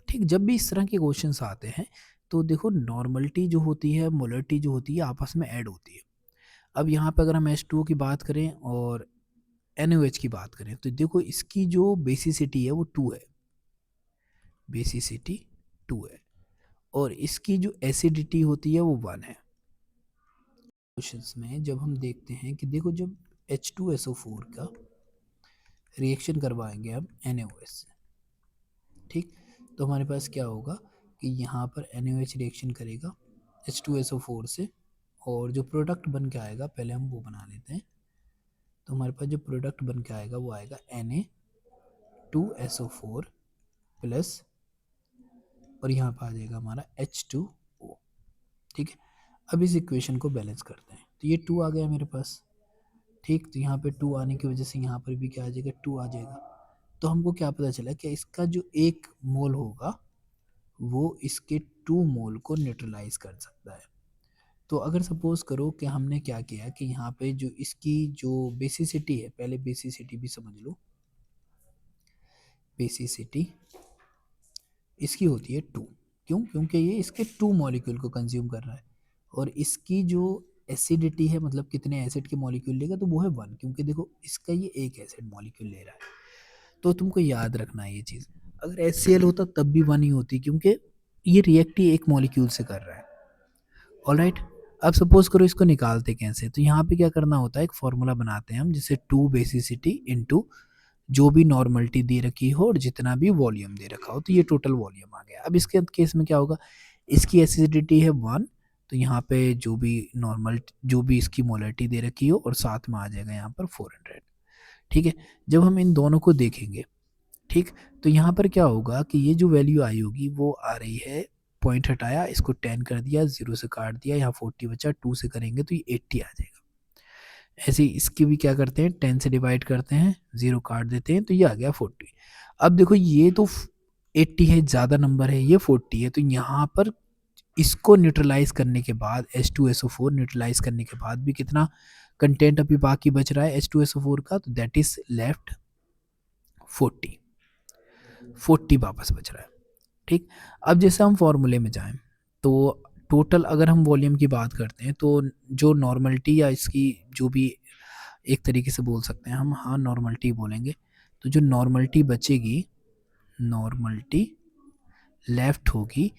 Speaker 1: ठीक, जब भी इस तरह के क्वेश्चंस आते हैं तो देखो नॉर्मलिटी जो होती है, मोलरिटी जो होती है, आपस में ऐड होती है। अब यहाँ पे अगर हम H2O की बात करें और NaOH की बात करें तो देखो इसकी जो बेसिसिटी है वो 2 है, बेसिसिटी 2 है, और इसकी जो एसिडिटी होती है वो 1 है। क्वेश्चंस में जब हम देखते हैं कि देखो जब H2SO4 का रिएक्शन करवाएंगे हम NaOH से, ठीक, तो हमारे पास क्या होगा कि यहाँ पर NaOH रिएक्शन करेगा H2SO4 से, और जो प्रोडक्ट बन के आएगा पहले हम वो बना लेते हैं। तो हमारे पास जो प्रोडक्ट बन के आएगा वो आएगा Na2SO4 प्लस, और यहाँ पर आ जाएगा हमारा H2O। ठीक है, अब इस इक्वेशन को बैलेंस करते हैं। तो ये 2 आ गया मेरे पास। ठीक, तो यहाँ पे 2 आने की वजह से यहाँ पर भी क्या आ जाएगा, 2 आ जाएगा। तो हमको क्या पता चला कि इसका जो 1 मोल होगा वो इसके 2 मोल को न्यूट्रलाइज कर सकता है। तो अगर सपोज करो कि हमने क्या किया कि यहाँ पे जो इसकी जो बेसिसिटी है, पहले बेसिसिटी भी समझ लो। बेसिसिटी इसकी होती है 2। क्यों? क्योंकि ये इसके 2 मॉलिक्यूल को कंज्यूम कर रहा है। और इसकी जो एसिडिटी है, मतलब कितने एसिड के मॉलिक्यूल लेगा, तो वो है 1, क्योंकि देखो इसका ये एक एसिड मॉलिक्यूल ले रहा है। तो तुमको याद रखना है ये चीज़। अगर HCl होता तब भी 1 ही होती, क्योंकि ये रिएक्ट ही एक मॉलिक्यूल से कर रहा है। ऑलराइट, अब सपोज करो इसको निकालते कैसे। तो यहाँ पे क्या करना होता है, एक फॉर्मूला बनाते हैं हम, जिससे 2 बेसिसिटी इंटू जो भी नॉर्मलिटी दे रखी हो और जितना भी वॉल्यूम दे रखा हो, तो ये टोटल वॉल्यूम आ गया। अब इसके केस में क्या होगा, इसकी एसिडिटी है 1, तो यहाँ पे जो भी नॉर्मल जो भी इसकी मोलरिटी दे रखी हो और साथ में आ जाएगा यहाँ पर 400। ठीक है, जब हम इन दोनों को देखेंगे, ठीक, तो यहाँ पर क्या होगा कि ये जो वैल्यू आई होगी वो आ रही है, पॉइंट हटाया, इसको 10 कर दिया, 0 से काट दिया, यहाँ 40 बचा, 2 से करेंगे तो ये 80 आ जाएगा। ऐसे ही इसकी भी क्या करते हैं, 10 से डिवाइड करते हैं, 0 काट देते हैं, तो ये आ गया 40। अब देखो ये तो 80 है, ज़्यादा नंबर है, ये 40 है, तो यहाँ पर इसको न्यूट्रलाइज करने के बाद H2SO4 न्यूट्रलाइज करने के बाद भी कितना कंटेंट अभी बाकी बच रहा है H2SO4 का, तो दैट इज लेफ्ट 40 वापस बच रहा है। ठीक, अब जैसे हम फॉर्मूले में जाएं, तो टोटल अगर हम वॉल्यूम की बात करते हैं, तो जो नॉर्मलिटी या इसकी जो भी एक तरीके से बोल सकते हैं हम, हाँ नॉर्मलिटी बोलेंगे, तो जो नॉर्मलिटी बचेगी, नॉर्मलिटी लेफ्ट होगी,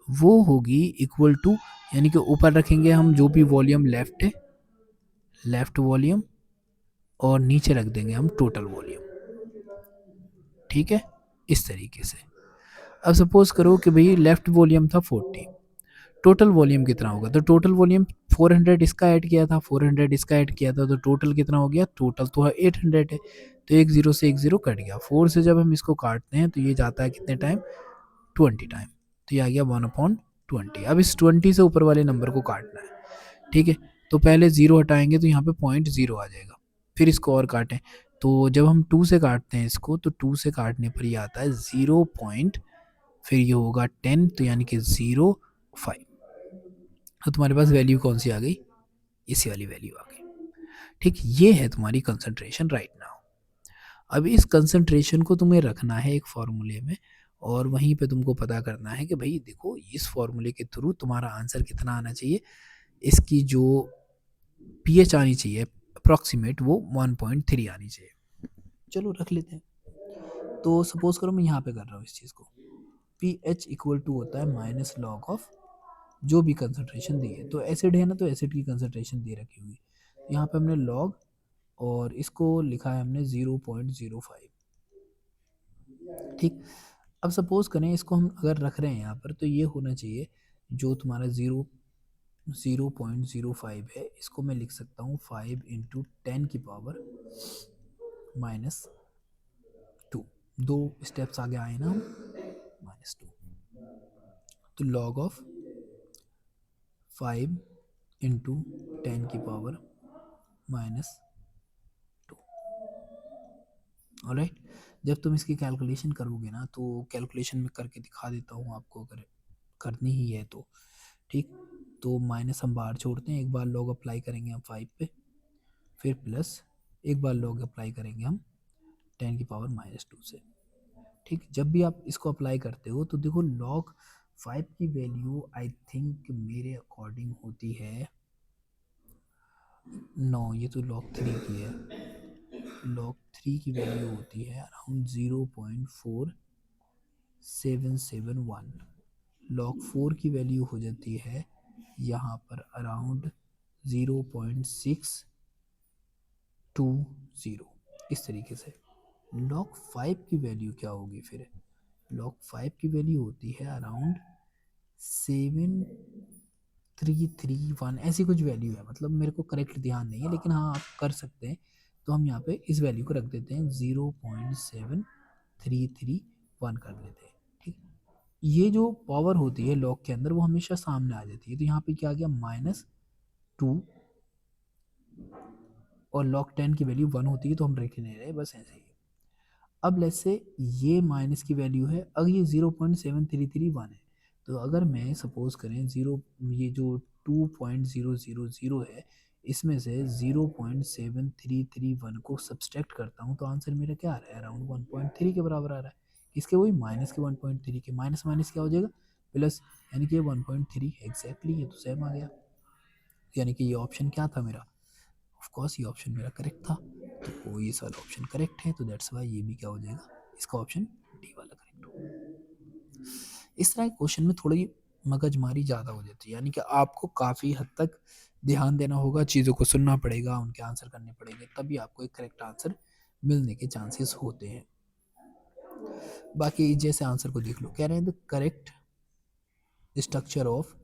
Speaker 1: वो होगी इक्वल टू, यानी कि ऊपर रखेंगे हम जो भी वॉल्यूम लेफ्ट है, लेफ्ट वॉल्यूम, और नीचे रख देंगे हम टोटल वॉल्यूम। ठीक है, इस तरीके से। अब सपोज करो कि भाई लेफ्ट वॉल्यूम था 40, टोटल वॉल्यूम कितना होगा, तो टोटल वॉल्यूम 400 इसका ऐड किया था, 400 इसका ऐड किया था, तो टोटल कितना हो गया, टोटल तो 800 है, तो एक जीरो से एक जीरो कट गया, 4 से जब हम इसको काटते हैं तो ये जाता है कितने टाइम, 20 टाइम, तो ये आ गया 1/20। अब इस 20 से ऊपर वाले नंबर को काटना है। ठीक है, तो पहले 0 हटाएंगे तो यहाँ पे 0.0 आ जाएगा, फिर इसको और काटें, तो जब हम 2 से काटते हैं इसको, तो 2 से काटने पर ये आता है 0 पॉइंट, फिर ये होगा 10, तो यानी कि 0.5। तो तुम्हारे पास वैल्यू कौन सी आ गई, इसी वाली वैल्यू आ गई। ठीक, ये है तुम्हारी कंसंट्रेशन राइट नाउ। अब इस कंसंट्रेशन को तुम्हें रखना है एक फॉर्मूले में, और वहीं पे तुमको पता करना है कि भाई देखो इस फॉर्मूले के थ्रू तुम्हारा आंसर कितना आना चाहिए, इसकी जो पीएच आनी चाहिए अप्रॉक्सीमेट, वो 1.3 आनी चाहिए। चलो रख लेते हैं। तो सपोज करो मैं यहाँ पे कर रहा हूँ इस चीज़ को, पी एच इक्वल टू होता है माइनस लॉग ऑफ जो भी कंसंट्रेशन दी है। तो एसिड है ना, तो एसिड की कंसंट्रेशन दे रखी हुई, यहाँ पे हमने लॉग, और इसको लिखा है हमने 0.05। ठीक, अब सपोज करें इसको हम अगर रख रहे हैं यहाँ पर, तो ये होना चाहिए जो तुम्हारा 0.05 है, इसको मैं लिख सकता हूँ 5 इंटू 10 की पावर -2। दो स्टेप्स आगे आए ना हम, -2, तो लॉग ऑफ 5 इंटू 10 की पावर -2। ऑलराइट, जब तुम इसकी कैलकुलेशन करोगे ना, तो कैलकुलेशन में करके दिखा देता हूँ आपको, अगर करनी ही है तो। ठीक, तो माइनस हम बाहर छोड़ते हैं, एक बार लॉग अप्लाई करेंगे हम 5 पे, फिर प्लस एक बार लॉग अप्लाई करेंगे हम 10 की पावर -2 से। ठीक, जब भी आप इसको अप्लाई करते हो तो देखो लॉग 5 की वैल्यू आई थिंक मेरे अकॉर्डिंग होती है, नो ये तो लॉग 3 की है, लॉग 3 की वैल्यू होती है अराउंड 0.4771। लॉग 4 की वैल्यू हो जाती है यहाँ पर अराउंड 0.620। इस तरीके से लॉग 5 की वैल्यू क्या होगी फिर, लॉग 5 की वैल्यू होती है अराउंड 730 331 ऐसी कुछ वैल्यू है, मतलब मेरे को करेक्ट ध्यान नहीं है, लेकिन हाँ आप कर सकते हैं। तो हम यहाँ पे इस वैल्यू को रख देते हैं 0.7331 कर देते हैं। ठीक, ये जो पावर होती है लॉग के अंदर वो हमेशा सामने आ जाती है। तो यहाँ पे क्या आ गया -2, और log 10 की वैल्यू 1 होती है, तो हम रख नहीं रहे, बस ऐसे ही। अब लेट्स से ये माइनस की वैल्यू है, अगर ये 0.7331 है, तो अगर मैं सपोज करें ये जो 2.000 है, इसमें से 0.7331 को सब्सट्रैक्ट करता हूँ, तो आंसर मेरा क्या आ रहा है, अराउंड 1.3 के बराबर आ रहा है। इसके वही माइनस के 1.3 के माइनस माइनस क्या हो जाएगा, प्लस, यानी कि 1.3 एग्जैक्टली, ये तो सेम आ गया। यानी कि ये ऑप्शन क्या था मेरा, ऑफ कोर्स ये ऑप्शन मेरा करेक्ट था। तो ये सारा ऑप्शन करेक्ट है, तो दैट्स वाई ये भी क्या हो जाएगा, इसका ऑप्शन डी वाला करेक्ट हो। इस तरह के क्वेश्चन में थोड़ी मगजमारी ज़्यादा हो जाती है, यानी कि आपको काफ़ी हद तक ध्यान देना होगा, चीज़ों को सुनना पड़ेगा, उनके आंसर करने पड़ेंगे, तभी आपको एक करेक्ट आंसर मिलने के चांसेस होते हैं। बाकी जैसे आंसर को देख लो, कह रहे हैं the correct structure of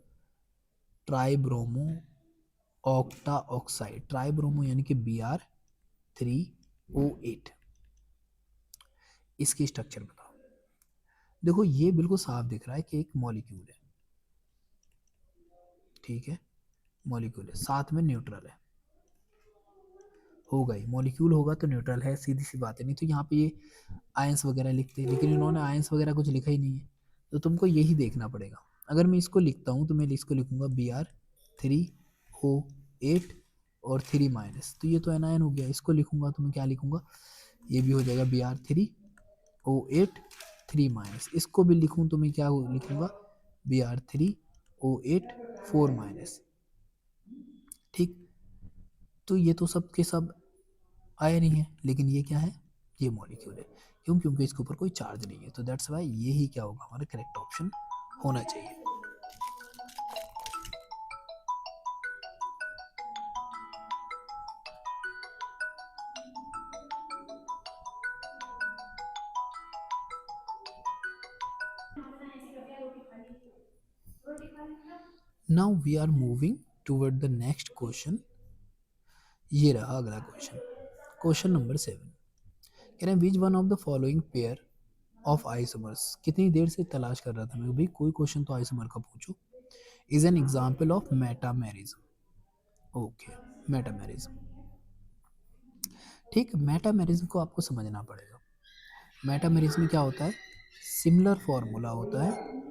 Speaker 1: tribromo octa oxide, tribromo यानी कि Br3O8, इसकी स्ट्रक्चर बताओ। देखो ये बिल्कुल साफ दिख रहा है कि एक मॉलिक्यूल है, ठीक है, मॉलिक्यूल है, साथ में न्यूट्रल है, होगा ही, मॉलिक्यूल होगा तो न्यूट्रल है, सीधी सी बात है। नहीं तो यहाँ पे ये आयंस वगैरह लिखते हैं, लेकिन इन्होंने आयंस वगैरह कुछ लिखा ही नहीं है, तो तुमको यही देखना पड़ेगा। अगर मैं इसको लिखता हूँ तो मैं इसको लिखूंगा Br3O8 और 3 माइनस, तो ये तो एनायन हो गया। इसको लिखूंगा तो मैं क्या लिखूंगा, ये भी हो जाएगा Br3O8 3 माइनस। इसको भी लिखूं तो मैं क्या लिखूंगा, Br3O8 4 माइनस। ठीक, तो ये तो सब के सब आया नहीं है, लेकिन ये क्या है, ये मॉलिक्यूल है। क्यों, क्योंकि इसके ऊपर कोई चार्ज नहीं है, तो दैट्स वाई ये ही क्या होगा, हमारा करेक्ट ऑप्शन होना चाहिए। Now we are moving toward the next question. ये रहा अगला क्वेश्चन, क्वेश्चन नंबर 7। कह रहे हैं which one of the following pair of isomers, कितनी देर से तलाश कर रहा था मैं, भाई कोई क्वेश्चन तो आइसोमर का पूछो, is an example of metamerism. Okay, metamerism, ठीक, मेटामेरिज्म को आपको समझना पड़ेगा। मेटामेरिज्म में क्या होता है, सिमिलर फॉर्मूला होता है,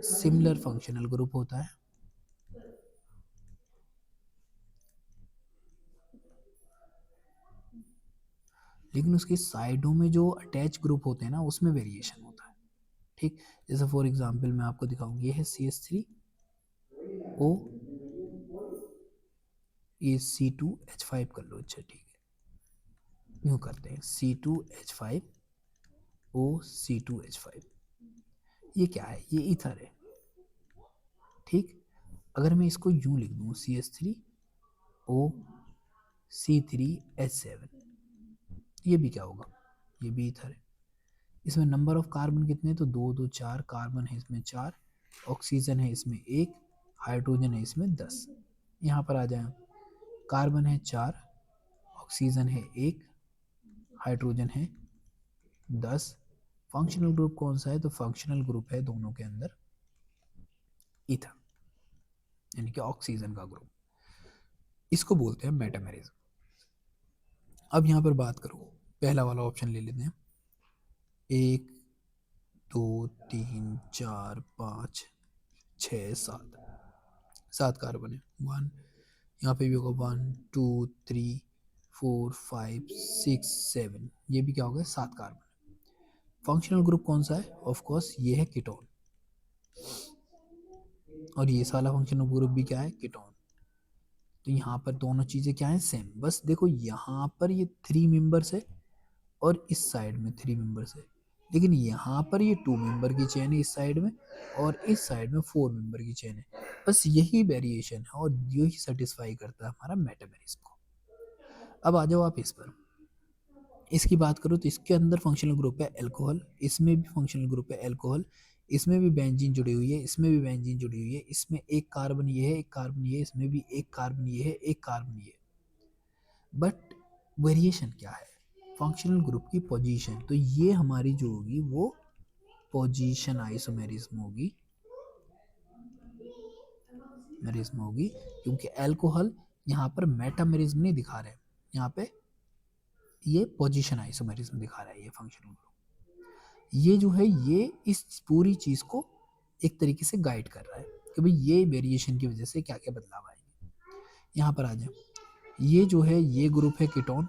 Speaker 1: सिमिलर फंक्शनल ग्रुप होता है, लेकिन उसकी साइडों में जो अटैच ग्रुप होते हैं ना, उसमें वेरिएशन होता है। ठीक, जैसे फॉर एग्जांपल मैं आपको दिखाऊंगी, ये है CH3O, ये C2H5 कर लो, अच्छा ठीक है, यूँ करते हैं C2H5O C2H5, ये क्या है, ये ईथर है। ठीक, अगर मैं इसको यूँ लिख दूँ CH3O C3H7, ये भी क्या होगा, ये भी ईथर है। इसमें नंबर ऑफ कार्बन कितने हैं, तो 2 2 4 कार्बन है इसमें 4, ऑक्सीजन है इसमें 1, हाइड्रोजन है इसमें 10। यहाँ पर आ जाए, कार्बन है 4, ऑक्सीजन है 1, हाइड्रोजन है 10। फंक्शनल ग्रुप कौन सा है, तो फंक्शनल ग्रुप है दोनों के अंदर ईथर, यानी कि ऑक्सीजन का ग्रुप, इसको बोलते हैं मेटामेरिज्म। अब यहाँ पर बात करो, पहला वाला ऑप्शन ले लेते हैं, 1 2 3 4 5 6 7, 7 कार्बन है, 1, यहाँ पे भी होगा 1 2 3 4 5 6 7, ये भी क्या होगा, 7 कार्बन। फंक्शनल ग्रुप कौन सा है, ऑफ कोर्स ये है कीटोन, और ये साला फंक्शनल ग्रुप भी क्या है, कीटोन। तो यहाँ पर दोनों चीज़ें क्या है, सेम, बस देखो यहाँ पर ये 3 मेंबर्स है और इस साइड में 3 मेंबर्स है, लेकिन यहाँ पर ये 2 मेंबर की चेन है इस साइड में, और इस साइड में 4 मेंबर की चेन है। बस यही वेरिएशन है और यही सेटिस्फाई करता है हमारा मेटामेरिज्म को। अब आ जाओ आप इस पर, इसकी बात करूँ तो इसके अंदर फंक्शनल ग्रुप है अल्कोहल, इसमें भी फंक्शनल ग्रुप है अल्कोहल, इसमें भी बेंजीन जुड़ी हुई है, इसमें भी बेंजीन जुड़ी हुई है, इसमें एक कार्बन ये है, एक कार्बन ये है, इसमें भी एक कार्बन ये है, एक कार्बन ये है। बट वेरिएशन क्या है? फंक्शनल ग्रुप की पोजीशन। तो ये हमारी जो होगी वो पोजीशन आइसोमेरिज्म होगी, मेरिज्म होगी, क्योंकि अल्कोहल यहाँ पर मेटामेरिज्म नहीं दिखा रहे हैं, यहाँ पे ये पोजीशन आइसोमेरिज्म दिखा रहा है ये फंक्शनल ग्रुप। ये जो है ये इस पूरी चीज को एक तरीके से गाइड कर रहा है कि भाई ये वेरिएशन की वजह से क्या क्या बदलाव आएंगे। यहाँ पर आ जाए, ये जो है ये ग्रुप है कीटोन,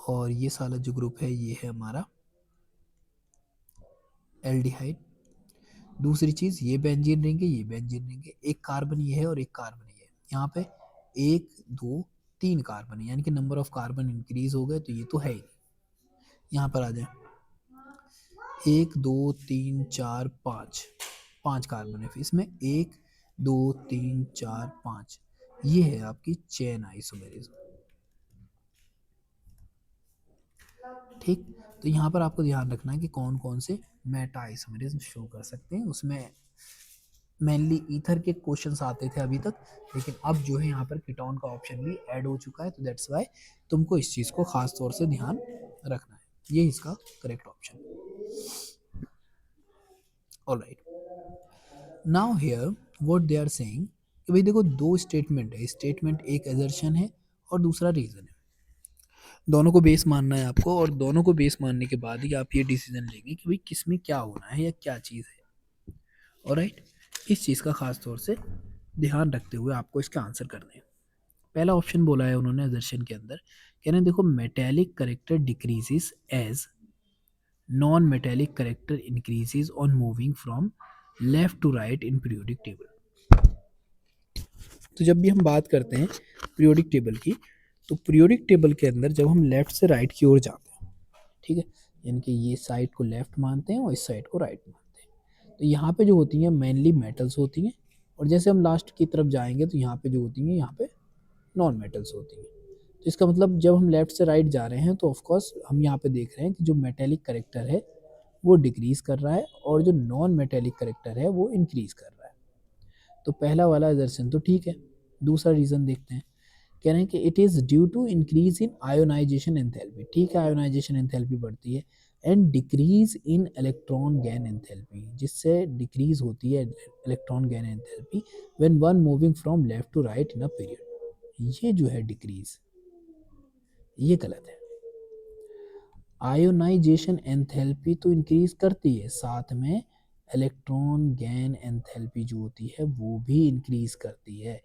Speaker 1: और ये साला जो ग्रुप है ये है हमारा एल्डिहाइड। दूसरी चीज ये बेंजीन रिंग है, ये बेंजीन रिंग है, एक कार्बन ये है और एक कार्बन ये है। यहाँ पे एक दो तीन कार्बन है, यानी कि नंबर ऑफ कार्बन इंक्रीज हो गए, तो ये तो है ही। यहाँ पर आ जाए, एक दो तीन चार पाँच, पांच कार्बन है इसमें, एक दो तीन चार पाँच, ये है आपकी चेन आइसोमेरिज्म। ठीक, तो यहाँ पर आपको ध्यान रखना है कि कौन कौन से मेटा आइसोमेरिज्म शो कर सकते हैं। उसमें मेनली ईथर के क्वेश्चंस आते थे अभी तक, लेकिन अब जो है यहाँ पर कीटोन का ऑप्शन भी ऐड हो चुका है, तो दैट्स वाई तुमको इस चीज़ को खास तौर से ध्यान रखना है, ये इसका correct option. Alright, now here what they are saying कि भाई देखो दो स्टेटमेंट है, स्टेटमेंट एक असर्शन है और दूसरा रीजन है, दोनों को बेस मानना है आपको, और दोनों को बेस मानने के बाद ही आप ये डिसीजन लेंगे कि भाई किस में क्या होना है या क्या चीज़ है। ऑलराइट, इस चीज़ का खास तौर से ध्यान रखते हुए आपको इसका आंसर करना है। पहला ऑप्शन बोला है उन्होंने असर्शन के अंदर, कह रहे हैं देखो metallic character decreases as non metallic character increases on moving from left to right in periodic table. तो जब भी हम बात करते हैं पीरियोडिक टेबल की, तो पीरियोडिक टेबल के अंदर जब हम लेफ्ट से राइट की ओर जाते हैं, ठीक है, यानी कि ये साइड को लेफ्ट मानते हैं और इस साइड को राइट मानते हैं, तो यहाँ पे जो होती हैं मेनली मेटल्स होती हैं, और जैसे हम लास्ट की तरफ जाएंगे तो यहाँ पे जो होती हैं यहाँ पे नॉन मेटल्स होती हैं। तो इसका मतलब जब हम लेफ्ट से राइट जा रहे हैं तो ऑफकोर्स हम यहाँ पे देख रहे हैं कि जो मेटेलिक करेक्टर है वो डिक्रीज कर रहा है और जो नॉन मेटेलिक करेक्टर है वो इंक्रीज कर रहा है। तो पहला वाला दर्शन तो ठीक है। दूसरा रीज़न देखते हैं, कह रहे हैं कि it is due to increase in ionisation enthalpy. ठीक है, आयोनाइजेशन एंथैल्पी बढ़ती है, and decrease in electron gain enthalpy, जिससे डिक्रीज होती है electron gain enthalpy when one moving from left to right in a period. ये जो है डिक्रीज, ये गलत है। आयोनाइजेशन एंथैल्पी तो इंक्रीज करती है, साथ में इलेक्ट्रॉन गैन एंथैल्पी जो होती है वो भी इंक्रीज करती है,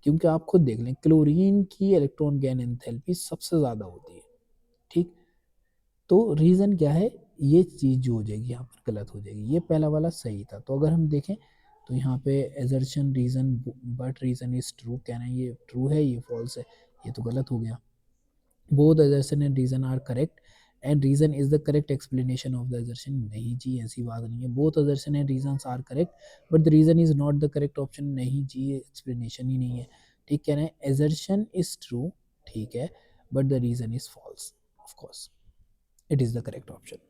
Speaker 1: क्योंकि आप खुद देख लें क्लोरीन की इलेक्ट्रॉन गैन एंथैल्पी सबसे ज़्यादा होती है। ठीक, तो रीज़न क्या है, ये चीज़ जो हो जाएगी यहाँ पर गलत हो जाएगी। ये पहला वाला सही था, तो अगर हम देखें तो यहाँ पे assertion reason but reason is true, कहना है ये ट्रू है, ये फॉल्स है, ये तो गलत हो गया। Both assertion and reason are correct and reason is the correct explanation of the assertion। नहीं जी, ऐसी बात नहीं है। both assertion and reasons are correct but the reason is not the correct option। नहीं जी, explanation ही नहीं है। ठीक कह रहे हैं, assertion is true, ठीक है, but the reason is false, of course it is the correct option।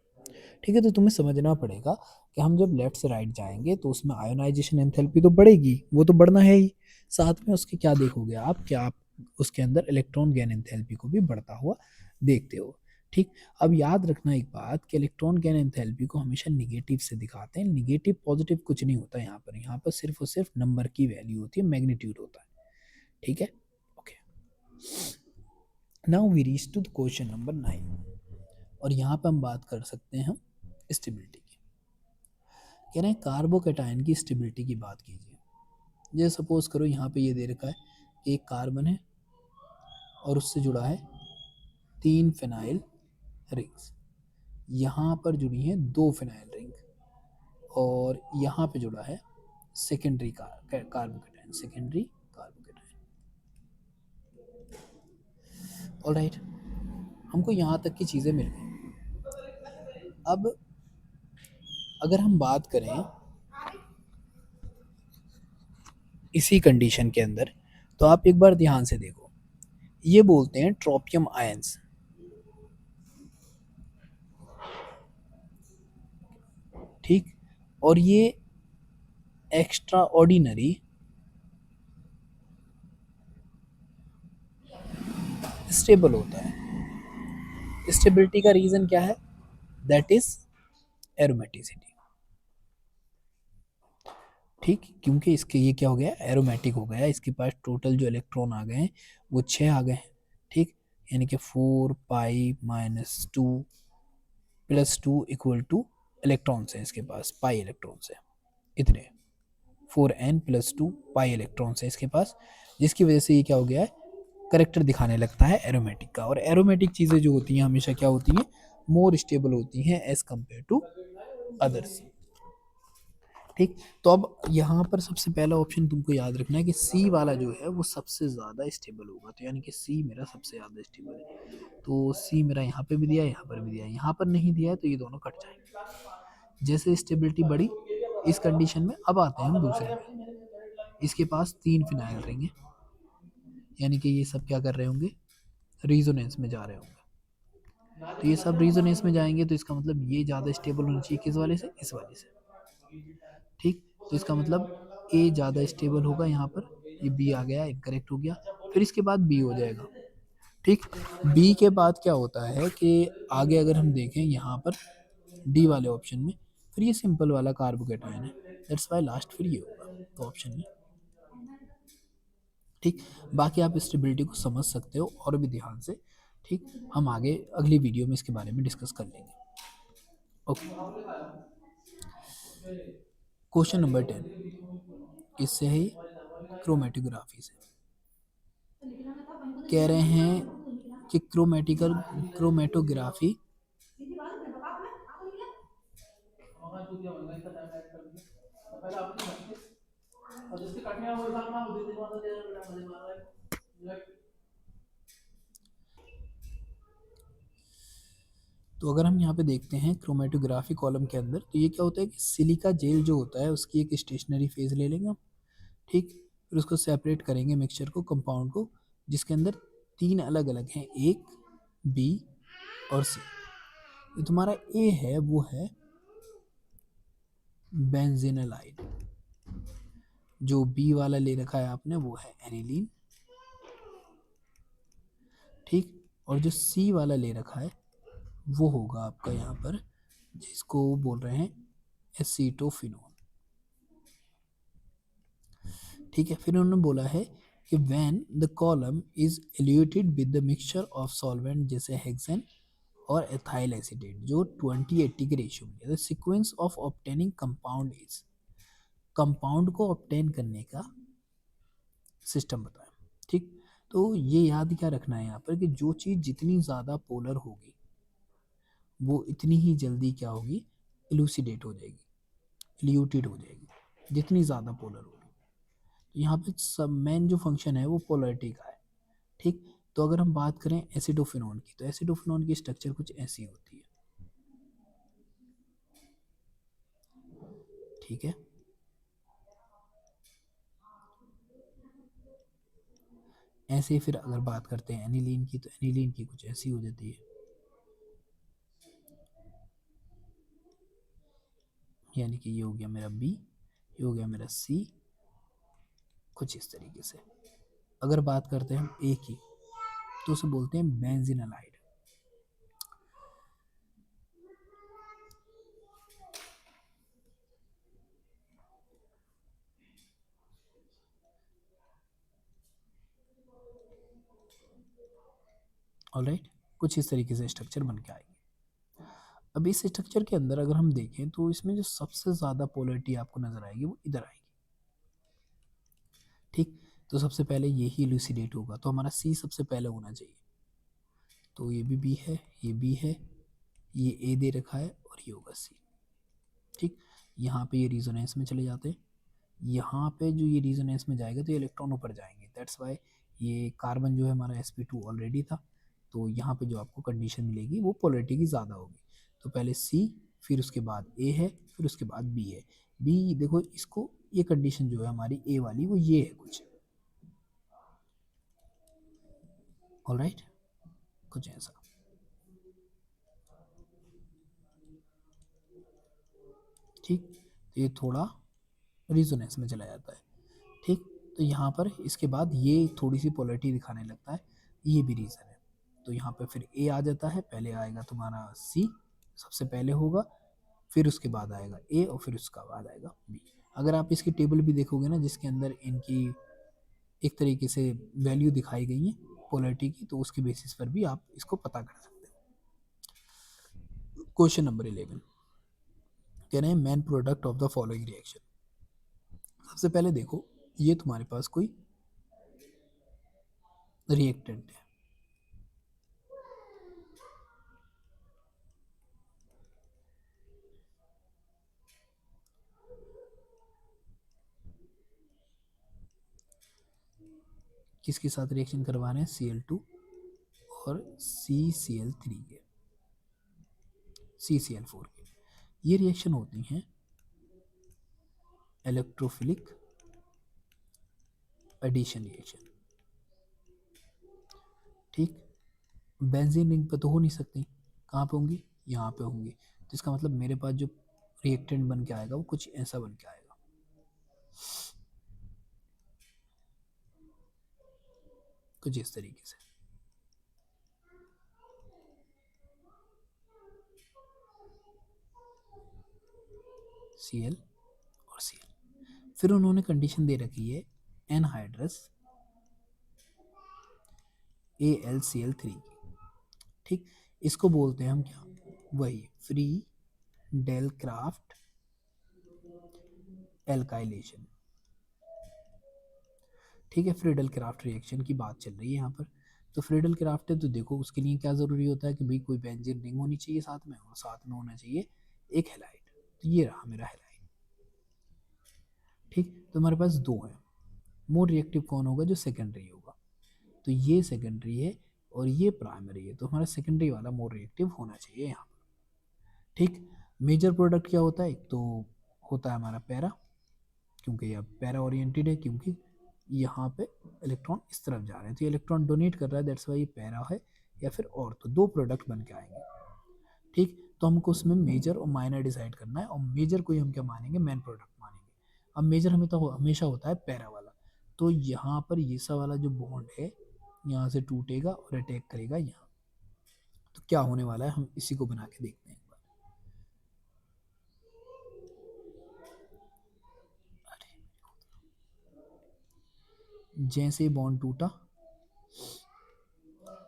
Speaker 1: ठीक है, तो तुम्हें समझना पड़ेगा कि हम जब लेफ्ट से राइट जाएंगे तो उसमें आयोनाइजेशन एंथैल्पी तो बढ़ेगी, वो तो बढ़ना है ही, साथ में उसके क्या देखोगे आप, क्या आप उसके अंदर इलेक्ट्रॉन गैन एंथैल्पी को भी बढ़ता हुआ देखते हो। ठीक, अब याद रखना एक बात कि इलेक्ट्रॉन गैन एंथैल्पी को हमेशा निगेटिव से दिखाते हैं। निगेटिव पॉजिटिव कुछ नहीं होता यहाँ पर सिर्फ और सिर्फ नंबर की वैल्यू होती है, मैग्नीट्यूड होता है। ठीक है, okay, now we reach to the question number 9, और यहाँ पे हम बात कर सकते हैं हम स्टेबिलिटी की। कह रहे हैं कार्बोकैटायन की स्टेबिलिटी की बात कीजिए। जैसे सपोज करो यहाँ पे ये दे रखा है कि एक कार्बन है और उससे जुड़ा है 3 फिनाइल रिंग्स, यहाँ पर जुड़ी हैं 2 फिनाइल रिंग, और यहाँ पे जुड़ा है secondary carbocation, secondary carbocation. Alright, हमको यहाँ तक की चीज़ें मिल गई। अब अगर हम बात करें इसी कंडीशन के अंदर, तो आप एक बार ध्यान से देखो ये बोलते हैं ट्रोपियम आयंस। ठीक, और ये एक्स्ट्रा ऑर्डिनरी स्टेबल होता है। स्टेबिलिटी का रीजन क्या है? That is aromaticity. ठीक, क्योंकि इसके ये क्या हो गया, एरोमेटिक हो गया, इसके पास टोटल जो इलेक्ट्रॉन आ गए हैं वो 6 आ गए हैं। ठीक, यानी कि 4 पाई -2 + 2 इक्वल टू इलेक्ट्रॉन्स है इसके पास, पाई इलेक्ट्रॉन्स है इतने। 4n + 2 पाई इलेक्ट्रॉन्स है इसके पास, जिसकी वजह से ये क्या हो गया है, करेक्टर दिखाने लगता है एरोमेटिक का। और एरोमेटिक चीज़ें जो होती हैं हमेशा क्या होती हैं, मोर स्टेबल होती हैं एज कम्पेयर टू अदर्स। ठीक, तो अब यहाँ पर सबसे पहला ऑप्शन तुमको याद रखना है कि सी वाला जो है वो सबसे ज़्यादा स्टेबल होगा, तो यानी कि सी मेरा सबसे ज़्यादा स्टेबल है। तो सी मेरा यहाँ पे भी दिया है, यहाँ पर भी दिया है, यहाँ पर नहीं दिया है तो ये दोनों कट जाएंगे। जैसे स्टेबिलिटी बढ़ी इस कंडीशन में, अब आते हैं हम दूसरे में। इसके पास 3 फिनाइल रहेंगे, यानी कि ये सब क्या कर रहे होंगे, रीजोनेंस में जा रहे होंगे। तो ये सब रीजोनेंस में जाएंगे तो इसका मतलब ये ज़्यादा स्टेबल होना चाहिए, किस वाले से, इस वाले से। ठीक, तो इसका मतलब ए ज़्यादा स्टेबल होगा यहाँ पर, ये बी आ गया, इनकरेक्ट हो गया। फिर इसके बाद बी हो जाएगा। ठीक, बी के बाद क्या होता है कि आगे अगर हम देखें यहाँ पर डी वाले ऑप्शन में, फिर ये सिंपल वाला कार्बोकेटायन है, दैट्स वाई लास्ट फिर ये होगा तो ऑप्शन में। ठीक, बाकी आप स्टेबिलिटी को समझ सकते हो और भी ध्यान से। ठीक, हम आगे अगली वीडियो में इसके बारे में डिस्कस कर लेंगे। ओके, क्वेश्चन नंबर 10 किससे है, क्रोमेटोग्राफी से। कह रहे हैं कि क्रोमेटोग्राफी तो अगर हम यहाँ पे देखते हैं क्रोमेटोग्राफी कॉलम के अंदर, तो ये क्या होता है कि सिलिका जेल जो होता है उसकी एक स्टेशनरी फेज ले लेंगे हम। ठीक, फिर उसको सेपरेट करेंगे मिक्सचर को, कंपाउंड को, जिसके अंदर 3 अलग अलग हैं, एक, बी और सी। तो तुम्हारा ए है वो है बेंजीनलाइड, जो बी वाला ले रखा है आपने वो है एनिलीन। ठीक, और जो सी वाला ले रखा है वो होगा आपका यहाँ पर, जिसको बोल रहे हैं एसीटोफिनोन। ठीक है, फिर उन्होंने बोला है कि when the column is eluted with the mixture of solvent जैसे हेक्सेन और एथाइल एसीटेट जो 20-80 के रेशियो में, the sequence of obtaining compound is, compound को ऑब्टेन करने का सिस्टम बताएं। ठीक, तो ये याद क्या रखना है यहाँ पर कि जो चीज़ जितनी ज़्यादा पोलर होगी वो इतनी ही जल्दी क्या होगी, इलूसिडेट हो जाएगी, इल्यूटेड हो जाएगी, जितनी ज़्यादा पोलर होगी। तो यहाँ पे सब मेन जो फंक्शन है वो पोलरिटी का है। ठीक, तो अगर हम बात करें एसिडोफिनोन की, तो एसिडोफिनोन की स्ट्रक्चर कुछ ऐसी होती है। ठीक है, ऐसे ही फिर अगर बात करते हैं एनिलीन की, तो एनिलीन की कुछ ऐसी हो जाती है, यानी कि ये हो गया मेरा बी, ये हो गया मेरा सी, कुछ इस तरीके से। अगर बात करते हैं हम ए की, तो उसे बोलते हैं बेंजीनलाइड। ऑलराइट, कुछ इस तरीके से स्ट्रक्चर बन के आएगी। अब इस स्ट्रक्चर के अंदर अगर हम देखें तो इसमें जो सबसे ज़्यादा पोलरिटी आपको नज़र आएगी वो इधर आएगी। ठीक, तो सबसे पहले ये ही इल्यूसिडेट होगा, तो हमारा सी सबसे पहले होना चाहिए। तो ये भी बी है, ये बी है, ये ए दे रखा है और ये होगा सी। ठीक, यहाँ पे ये रिजोनेंस में चले जाते हैं, यहाँ पे जो ये रिजोनेंस में जाएगा तो ये इलेक्ट्रॉन ऊपर जाएंगे, दैट्स वाई ये कार्बन जो है हमारा sp2 ऑलरेडी था, तो यहाँ पे जो आपको कंडीशन मिलेगी वो पोलरिटी की ज़्यादा होगी। तो पहले सी, फिर उसके बाद ए है, फिर उसके बाद बी है। बी देखो इसको, ये कंडीशन जो है हमारी ए वाली वो ये है कुछ, ऑलराइट, कुछ ऐसा। ठीक, तो ये थोड़ा रिजोनेंस में चला जाता है। ठीक, तो यहाँ पर इसके बाद ये थोड़ी सी पोलैरिटी दिखाने लगता है, ये भी रीज़न है। तो यहाँ पर फिर ए आ जाता है, पहले आएगा तुम्हारा सी, सबसे पहले होगा, फिर उसके बाद आएगा ए और फिर उसका बाद आएगा बी। अगर आप इसकी टेबल भी देखोगे ना, जिसके अंदर इनकी एक तरीके से वैल्यू दिखाई गई है पोलैरिटी की, तो उसके बेसिस पर भी आप इसको पता कर सकते हो। क्वेश्चन नंबर 11 कह रहे हैं man product of the following reaction. सबसे पहले देखो, ये तुम्हारे पास कोई रिएक्टेंट है, किसके साथ रिएक्शन करवा रहे हैं, Cl2 और CCl3 के, CCl4 के। ये रिएक्शन होती हैं इलेक्ट्रोफिलिक एडिशन रिएक्शन। ठीक, बेंजीन रिंग पे तो हो नहीं सकती, कहाँ पे होंगी, यहाँ पे होंगी। तो इसका मतलब मेरे पास जो रिएक्टेंट बन के आएगा वो कुछ ऐसा बन के आएगा, कुछ इस तरीके से। Cl और Cl, फिर उन्होंने कंडीशन दे रखी है एनहाइड्रस AlCl3 की। ठीक, इसको बोलते हैं हम क्या, वही फ्री डेल क्राफ्ट एल्काइलेशन। ठीक है, फ्रीडल क्राफ्ट रिएक्शन की बात चल रही है यहाँ पर। तो फ्रीडल क्राफ्ट है, तो देखो उसके लिए क्या ज़रूरी होता है कि भाई कोई बेंजीन रिंग होनी चाहिए साथ में, और साथ में होना चाहिए एक हेलाइड। तो ये रहा मेरा हेलाइड। ठीक, तो हमारे पास दो है। मोर रिएक्टिव कौन होगा, जो सेकेंडरी होगा। तो ये सेकेंडरी है और ये प्राइमरी है, तो हमारा सेकेंडरी वाला मोर रिएक्टिव होना चाहिए यहाँ पर। ठीक, मेजर प्रोडक्ट क्या होता है, एक तो होता है हमारा पैरा, क्योंकि यह पैरा ओरिएंटेड है, क्योंकि यहाँ पे इलेक्ट्रॉन इस तरफ जा रहे हैं, तो ये इलेक्ट्रॉन डोनेट कर रहा है, दैट्स वाई ये पैरा है। या फिर और तो दो प्रोडक्ट बन के आएंगे। ठीक, तो हमको उसमें मेजर और माइनर डिसाइड करना है, और मेजर को ही हम क्या मानेंगे, मेन प्रोडक्ट मानेंगे। अब मेजर हमें तो हमेशा होता है पैरा वाला। तो यहाँ पर ये सा वाला जो बॉन्ड है, यहाँ से टूटेगा और अटैक करेगा यहाँ। तो क्या होने वाला है, हम इसी को बना के देखते हैं एक बार। जैसे बॉन्ड टूटा,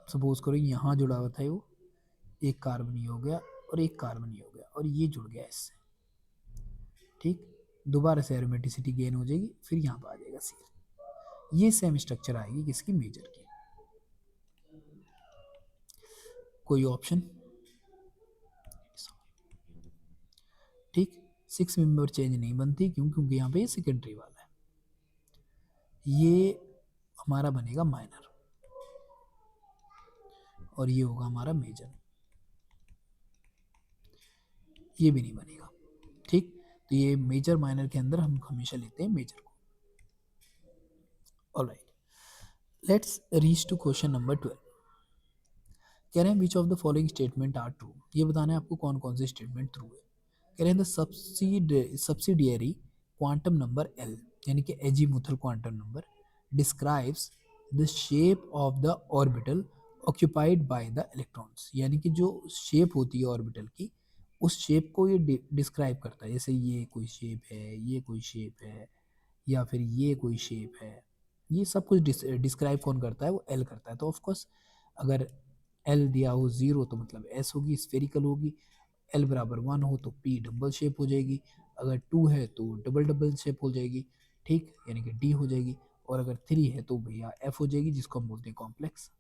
Speaker 1: सपोज करो यहाँ जुड़ा हुआ था वो, एक कार्बन ही हो गया और एक कार्बन ही हो गया, और ये जुड़ गया इससे। ठीक, दोबारा से एरोमेटिसिटी गेन हो जाएगी, फिर यहाँ पर आ जाएगा सील। ये सेम स्ट्रक्चर आएगी किसकी, मेजर की। कोई ऑप्शन, ठीक, 6 मेंबर चेंज नहीं बनती, क्यों, क्योंकि यहाँ पे सेकेंडरी वाला है। ये हमारा बनेगा माइनर और ये होगा हमारा मेजर, ये भी नहीं बनेगा। ठीक, तो ये मेजर माइनर के अंदर हम हमेशा लेते हैं मेजर को। Alright, let's reach to question number 12। कह रहे हैं which of the following statement are true. ये बताना है आपको कौन कौन से स्टेटमेंट ट्रू है। कह रहे हैं the subsidiary quantum number L, यानी कि azimuthal quantum number, describes the shape of the orbital occupied by the electrons. यानी कि जो शेप होती है ऑर्बिटल की, उस शेप को ये डिस्क्राइब करता है। जैसे ये कोई शेप है, ये कोई शेप है, या फिर ये कोई शेप है। ये सब कुछ डिस्क्राइब कौन करता है, वो एल करता है। तो ऑफकोर्स अगर एल दिया हो 0 तो मतलब एस होगी, स्फेरिकल होगी। एल बराबर 1 हो तो पी डबल शेप हो जाएगी। अगर 2 है तो डबल डबल शेप हो जाएगी। ठीक, यानी कि डी हो जाएगी। और अगर 3 है तो भैया एफ हो जाएगी, जिसको हम बोलते हैं कॉम्प्लेक्स।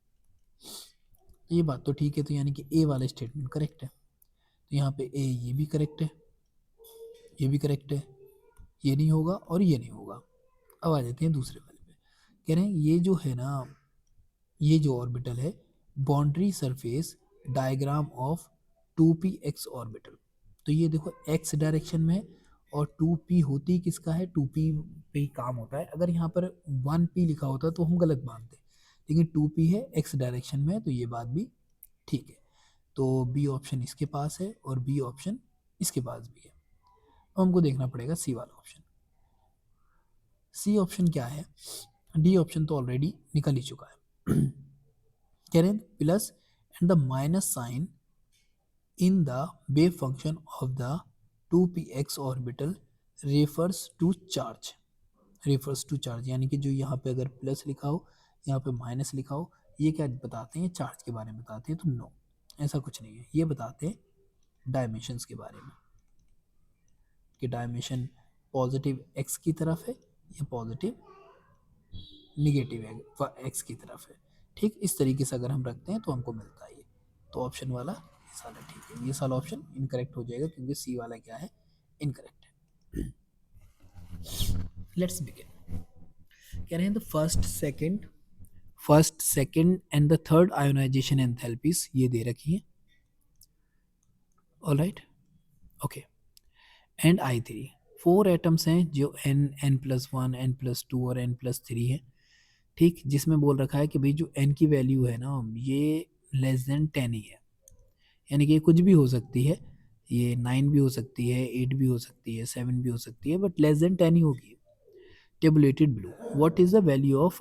Speaker 1: ये बात तो ठीक है, तो यानी कि ए वाला स्टेटमेंट करेक्ट है। तो यहाँ पे ए, ये भी करेक्ट है, ये भी करेक्ट है, ये नहीं होगा और ये नहीं होगा। अब आ जाते हैं दूसरे वाले पे। कह रहे हैं ये जो है ना, ये जो ऑर्बिटल है, boundary surface diagram of 2p x orbital. तो ये देखो x डायरेक्शन में है, और 2p होती किसका है, 2p पे ही काम होता है। अगर यहाँ पर 1p लिखा होता तो हम गलत मानते, लेकिन 2p है, x डायरेक्शन में है, तो ये बात भी ठीक है। तो बी ऑप्शन इसके पास है और बी ऑप्शन इसके पास भी है। अब हमको देखना पड़ेगा सी वाला ऑप्शन। सी ऑप्शन क्या है? डी ऑप्शन तो ऑलरेडी निकल ही चुका है। कह रहे हैं plus and the minus sign in the wave function of the 2px orbital refers to charge, refers to charge, यानी कि जो यहाँ पे अगर प्लस लिखा हो, यहाँ पे माइनस लिखा हो, ये क्या बताते हैं? चार्ज के बारे में बताते हैं। तो नो, ऐसा कुछ नहीं है, ये बताते हैं डायमेंशंस के बारे में कि डायमेंशन पॉजिटिव एक्स की तरफ है या पॉजिटिव निगेटिव एक्स की तरफ है। ठीक इस तरीके से अगर हम रखते हैं तो हमको मिलता है ये। तो ऑप्शन वाला ये साला ठीक है, ये साला ऑप्शन इनकरेक्ट हो जाएगा क्योंकि सी वाला क्या है? इनकरेक्ट है। Let's begin. कह रहे हैं the first second and the third ionization enthalpies ये दे रखी है। Alright, okay. And I3 4 atoms हैं जो n+1 n+2 और n+3 है। ठीक, जिसमें बोल रखा है कि भाई जो n की वैल्यू है ना ये लेस देन 10 ही है, यानी कि कुछ भी हो सकती है, ये 9 भी हो सकती है, 8 भी हो सकती है, 7 भी हो सकती है, बट लेस देन 10 ही होगी। Tabulated blue, what is the value of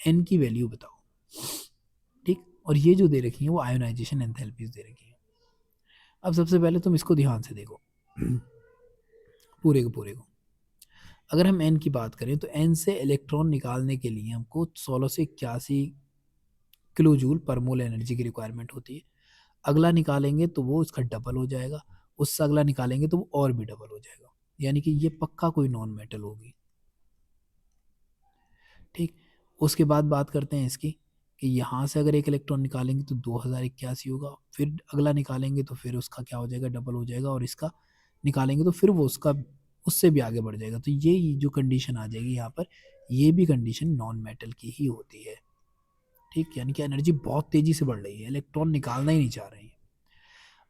Speaker 1: n की वैल्यू बताओ। ठीक, और ये जो दे रखी है वो आयोनाइजेशन एंथैल्पीज दे रखी है। अब सबसे पहले तुम इसको ध्यान से देखो पूरे को। अगर हम n की बात करें तो n से इलेक्ट्रॉन निकालने के लिए हमको 16 से 81 किलो जूल पर मोल एनर्जी की रिक्वायरमेंट होती है। अगला निकालेंगे तो वो इसका डबल हो जाएगा, उससे अगला निकालेंगे तो वो और भी डबल हो जाएगा, यानी कि ये पक्का कोई नॉन मेटल होगी। ठीक, उसके बाद बात करते हैं इसकी कि यहाँ से अगर एक इलेक्ट्रॉन निकालेंगे तो 2081 होगा, फिर अगला निकालेंगे तो फिर उसका क्या हो जाएगा? डबल हो जाएगा, और इसका निकालेंगे तो फिर वो उसका उससे भी आगे बढ़ जाएगा। तो ये जो कंडीशन आ जाएगी यहाँ पर, ये भी कंडीशन नॉन मेटल की ही होती है। ठीक, यानी कि एनर्जी बहुत तेजी से बढ़ रही है, इलेक्ट्रॉन निकालना ही नहीं चाह रही है।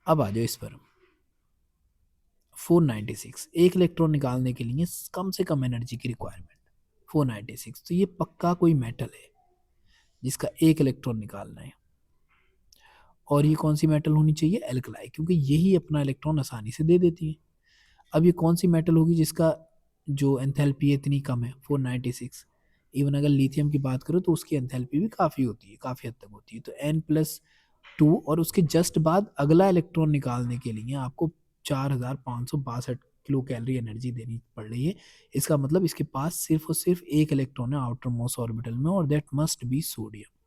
Speaker 1: अब आ जाओ इस पर 496, एक इलेक्ट्रॉन निकालने के लिए कम से कम एनर्जी की रिक्वायरमेंट 496, तो ये पक्का कोई मेटल है जिसका एक इलेक्ट्रॉन निकालना है। और ये कौन सी मेटल होनी चाहिए? एल्कलाई, क्योंकि यही अपना इलेक्ट्रॉन आसानी से दे देती है। अब ये कौन सी मेटल होगी जिसका जो एंथैल्पी है इतनी कम है 496? इवन अगर लिथियम की बात करो तो उसकी एंथैल्पी भी काफ़ी होती है, काफ़ी हद तक होती है। तो n+2 और उसके जस्ट बाद अगला इलेक्ट्रॉन निकालने के लिए आपको 4562 किलो कैलोरी एनर्जी देनी पड़ रही है। इसका मतलब इसके पास सिर्फ और सिर्फ एक इलेक्ट्रॉन है आउटर मोस्ट ऑर्बिटल में, और दैट मस्ट बी सोडियम।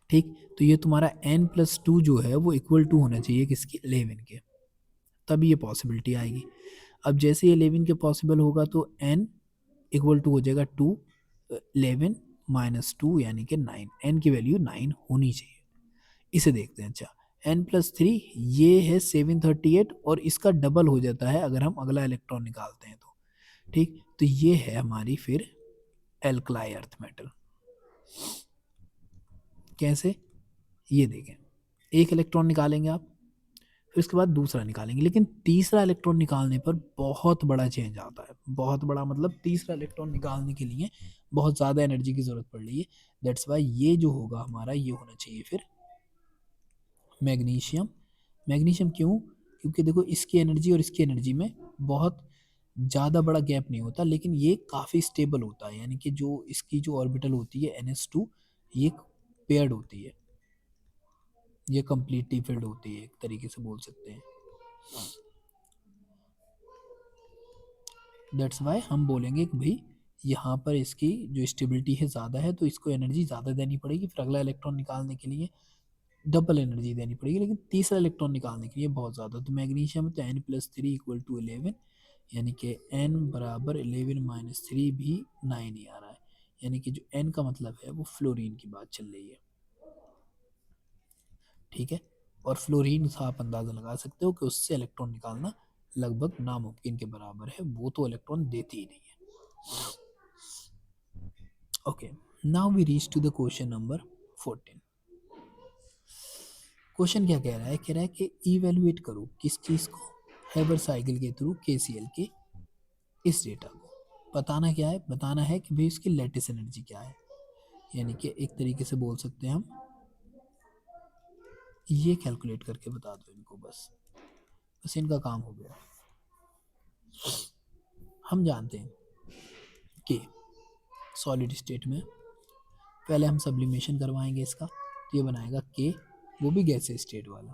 Speaker 1: ठीक, तो ये तुम्हारा n+2 जो है वो इक्वल टू होना चाहिए किसकी? 11 के, तभी ये पॉसिबिलिटी आएगी। अब जैसे ये 11 के पॉसिबल होगा तो n इक्वल टू हो जाएगा 2, 11 माइनस 2 यानी कि 9, n की वैल्यू 9 होनी चाहिए। इसे देखते हैं। अच्छा, n+3 ये है 738 और इसका डबल हो जाता है अगर हम अगला इलेक्ट्रॉन निकालते हैं तो। ठीक, तो ये है हमारी फिर एल्कलाई अर्थ मेटल। कैसे? ये देखें, एक इलेक्ट्रॉन निकालेंगे आप, फिर उसके बाद दूसरा निकालेंगे, लेकिन तीसरा इलेक्ट्रॉन निकालने पर बहुत बड़ा चेंज आता है। बहुत बड़ा मतलब तीसरा इलेक्ट्रॉन निकालने के लिए बहुत ज़्यादा एनर्जी की ज़रूरत पड़ रही है। दैट्स वाई ये जो होगा हमारा, ये होना चाहिए फिर मैग्नीशियम। मैग्नीशियम क्यों? क्योंकि देखो इसकी एनर्जी और इसकी एनर्जी में बहुत ज़्यादा बड़ा गैप नहीं होता, लेकिन ये काफ़ी स्टेबल होता है, यानी कि जो इसकी जो ऑर्बिटल होती है NS2 ये पेयर्ड होती है, ये कम्प्लीटली फिल्ड होती है, एक तरीके से बोल सकते हैं। दैट्स वाई हम बोलेंगे कि भाई यहाँ पर इसकी जो स्टेबिलिटी है ज़्यादा है, तो इसको एनर्जी ज़्यादा देनी पड़ेगी, फिर अगला इलेक्ट्रॉन निकालने के लिए डबल एनर्जी देनी पड़ेगी, लेकिन तीसरा इलेक्ट्रॉन निकालने के लिए बहुत ज़्यादा। तो मैग्नीशियम तो n+3 इक्वल टू 11, यानी कि n बराबर 11 माइनस 3 भी 9 ही आ रहा है, यानी कि जो n का मतलब है वो फ्लोरीन की बात चल रही है। ठीक है, और फ्लोरीन से आप अंदाज़ा लगा सकते हो कि उससे इलेक्ट्रॉन निकालना लगभग नामुमकिन के बराबर है, वो तो इलेक्ट्रॉन देती ही नहीं है। Okay, now we reach to the question number 14। Question क्या कह रहा है? कह रहा है कि इवेलुएट करो किस चीज़ को? हैबर साइकिल के थ्रू KCl के इस डेटा को। बताना क्या है? बताना है कि भाई इसकी लेटिस एनर्जी क्या है। यानी कि एक तरीके से बोल सकते हैं हम, ये कैलकुलेट करके बता दो इनको, बस बस इनका काम हो गया। हम जानते हैं कि सॉलिड स्टेट में पहले हम सब्लिमेशन करवाएंगे इसका, तो ये बनाएगा के, वो भी गैसीय स्टेट वाला।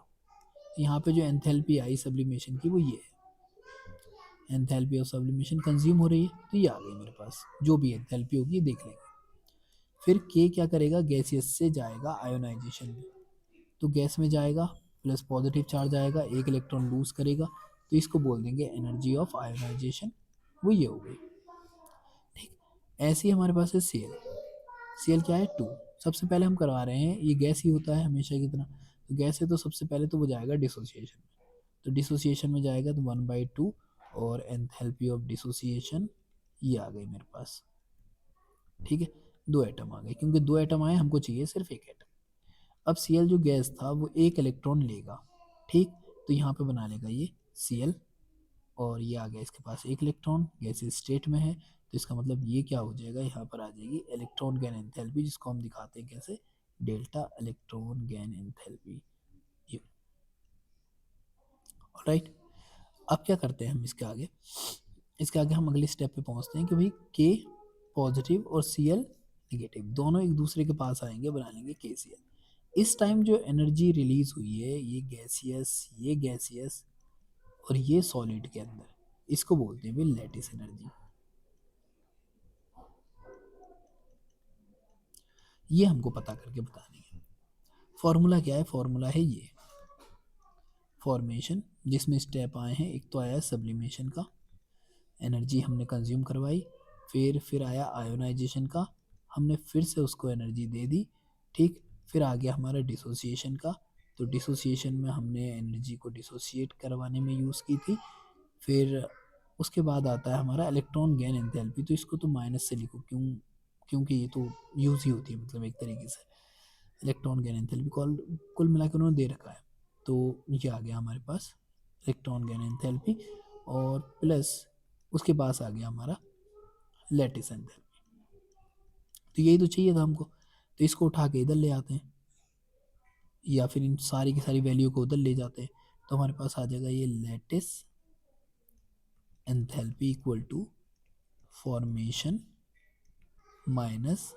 Speaker 1: यहाँ पे जो एंथैल्पी आई सब्लिमेशन की वो ये है, एंथैल्पी ऑफ सब्लिमेशन कंज्यूम हो रही है, तो ये आ गई मेरे पास, जो भी एंथैल्पी होगी देख लेंगे। फिर के क्या करेगा, गैसियस से जाएगा आयोनाइजेशन में, तो गैस में जाएगा, प्लस पॉजिटिव चार्ज आएगा, एक इलेक्ट्रॉन लूज करेगा, तो इसको बोल देंगे एनर्जी ऑफ आयोनाइजेशन, वो ये हो गई। ठीक, ऐसे ही हमारे पास है सीएल। सीएल क्या है, 2। सबसे पहले हम करवा रहे हैं, ये गैस ही होता है हमेशा की तरह, तो गैस है तो सबसे पहले तो वो जाएगा डिसोसिएशन में, तो डिसोसिएशन में जाएगा तो 1/2, और एंथैल्पी ऑफ डिसोसिएशन ये आ गई मेरे पास। ठीक है, 2 एटम आ गए, क्योंकि 2 एटम आए, हमको चाहिए सिर्फ 1 एटम। अब Cl जो गैस था वो 1 इलेक्ट्रॉन लेगा, ठीक, तो यहाँ पे बना लेगा ये Cl, और ये आ गया इसके पास 1 इलेक्ट्रॉन, गैस स्टेट में है, तो इसका मतलब ये क्या हो जाएगा, यहाँ पर आ जाएगी इलेक्ट्रॉन गैन एंथैल्पी, जिसको हम दिखाते हैं कैसे, delta electron gain enthalpy. Right, अब क्या करते हैं हम इसके आगे हम अगले स्टेप पे पहुंचते हैं कि भाई के पॉजिटिव और Cl नेगेटिव दोनों एक दूसरे के पास आएंगे, बना लेंगे KCl। इस टाइम जो एनर्जी रिलीज हुई है, ये गैसियस और ये सॉलिड के अंदर, इसको बोलते हैं भाई लैटिस एनर्जी। ये हमको पता करके बतानी है। फॉर्मूला क्या है, फॉर्मूला है ये फॉर्मेशन, जिसमें स्टेप आए हैं, एक तो आया सब्लिमेशन का, एनर्जी हमने कंज्यूम करवाई, फिर आया आयोनाइजेशन का, हमने फिर से उसको एनर्जी दे दी, ठीक, फिर आ गया हमारा डिसोसिएशन का, तो डिसोसिएशन में हमने एनर्जी को डिसोसिएट करवाने में यूज़ की थी। फिर उसके बाद आता है हमारा इलेक्ट्रॉन गेन एंथैल्पी, तो इसको तो माइनस से लिखो, क्योंकि ये तो यूज़ ही होती है, मतलब एक तरीके से इलेक्ट्रॉन गेन एंथैल्पी कुल मिला के उन्होंने दे रखा है, तो ये आ गया हमारे पास इलेक्ट्रॉन गेन एंथैल्पी, और प्लस उसके पास आ गया हमारा लैटिस एंथैल्पी। तो यही तो चाहिए था हमको, तो इसको उठा के इधर ले आते हैं, या फिर इन सारी की सारी वैल्यू को उधर ले जाते हैं, तो हमारे पास आ जाएगा ये lattice enthalpy equal to formation minus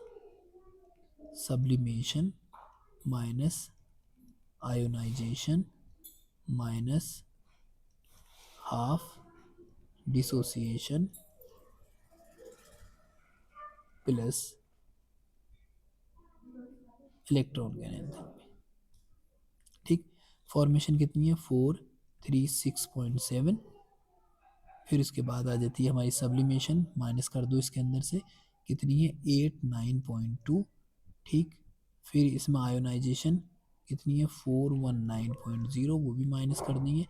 Speaker 1: sublimation minus ionisation minus half dissociation plus electron gain enthalpy. ठीक, फॉर्मेशन कितनी है, 436.7, फिर उसके बाद आ जाती है हमारी सब्लिमेशन, माइनस कर दो इसके अंदर से, कितनी है, 89.2, ठीक, फिर इसमें आयोनाइजेशन कितनी है, 419.0, वो भी माइनस कर दी है,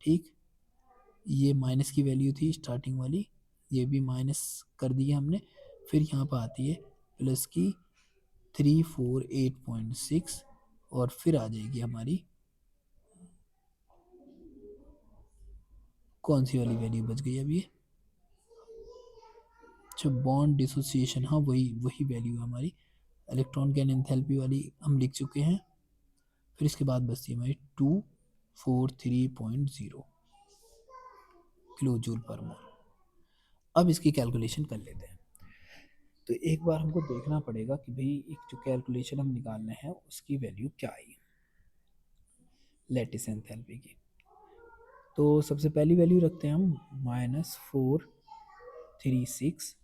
Speaker 1: ठीक, ये माइनस की वैल्यू थी स्टार्टिंग वाली, ये भी माइनस कर दी है हमने, फिर यहाँ पर आती है प्लस की 348.6, और फिर आ जाएगी हमारी कौन सी वाली वैल्यू बच गई अभी, अच्छा बॉन्ड डिसोसिएशन, हाँ वही वही वैल्यू है हमारी, इलेक्ट्रॉन गैन एंथैल्पी वाली हम लिख चुके हैं, फिर इसके बाद बचती है हमारी 243.0 किलो जूल पर मोल। अब इसकी कैलकुलेशन कर लेते हैं, तो एक बार हमको देखना पड़ेगा कि भाई एक जो कैलकुलेशन हम निकालना है उसकी वैल्यू क्या आई लैटिस एंथैल्पी की। तो सबसे पहली वैल्यू रखते हैं हम -436,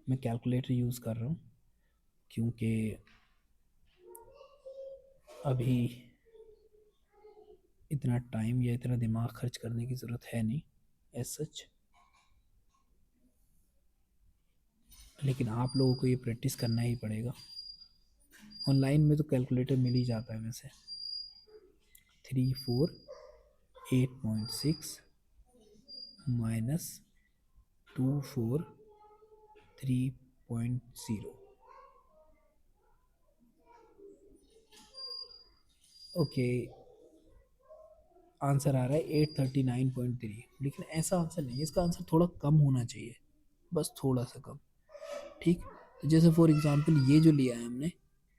Speaker 1: मैं कैलकुलेटर यूज़ कर रहा हूँ क्योंकि अभी इतना टाइम या इतना दिमाग खर्च करने की ज़रूरत है नहीं एज सच, लेकिन आप लोगों को ये प्रैक्टिस करना ही पड़ेगा। ऑनलाइन में तो कैलकुलेटर मिल ही जाता है वैसे। 348.6 माइनस 243.0, ओके, आंसर आ रहा है 839.3, लेकिन ऐसा आंसर नहीं है, इसका आंसर थोड़ा कम होना चाहिए, बस थोड़ा सा कम, ठीक, तो जैसे फॉर एग्जांपल ये जो लिया है हमने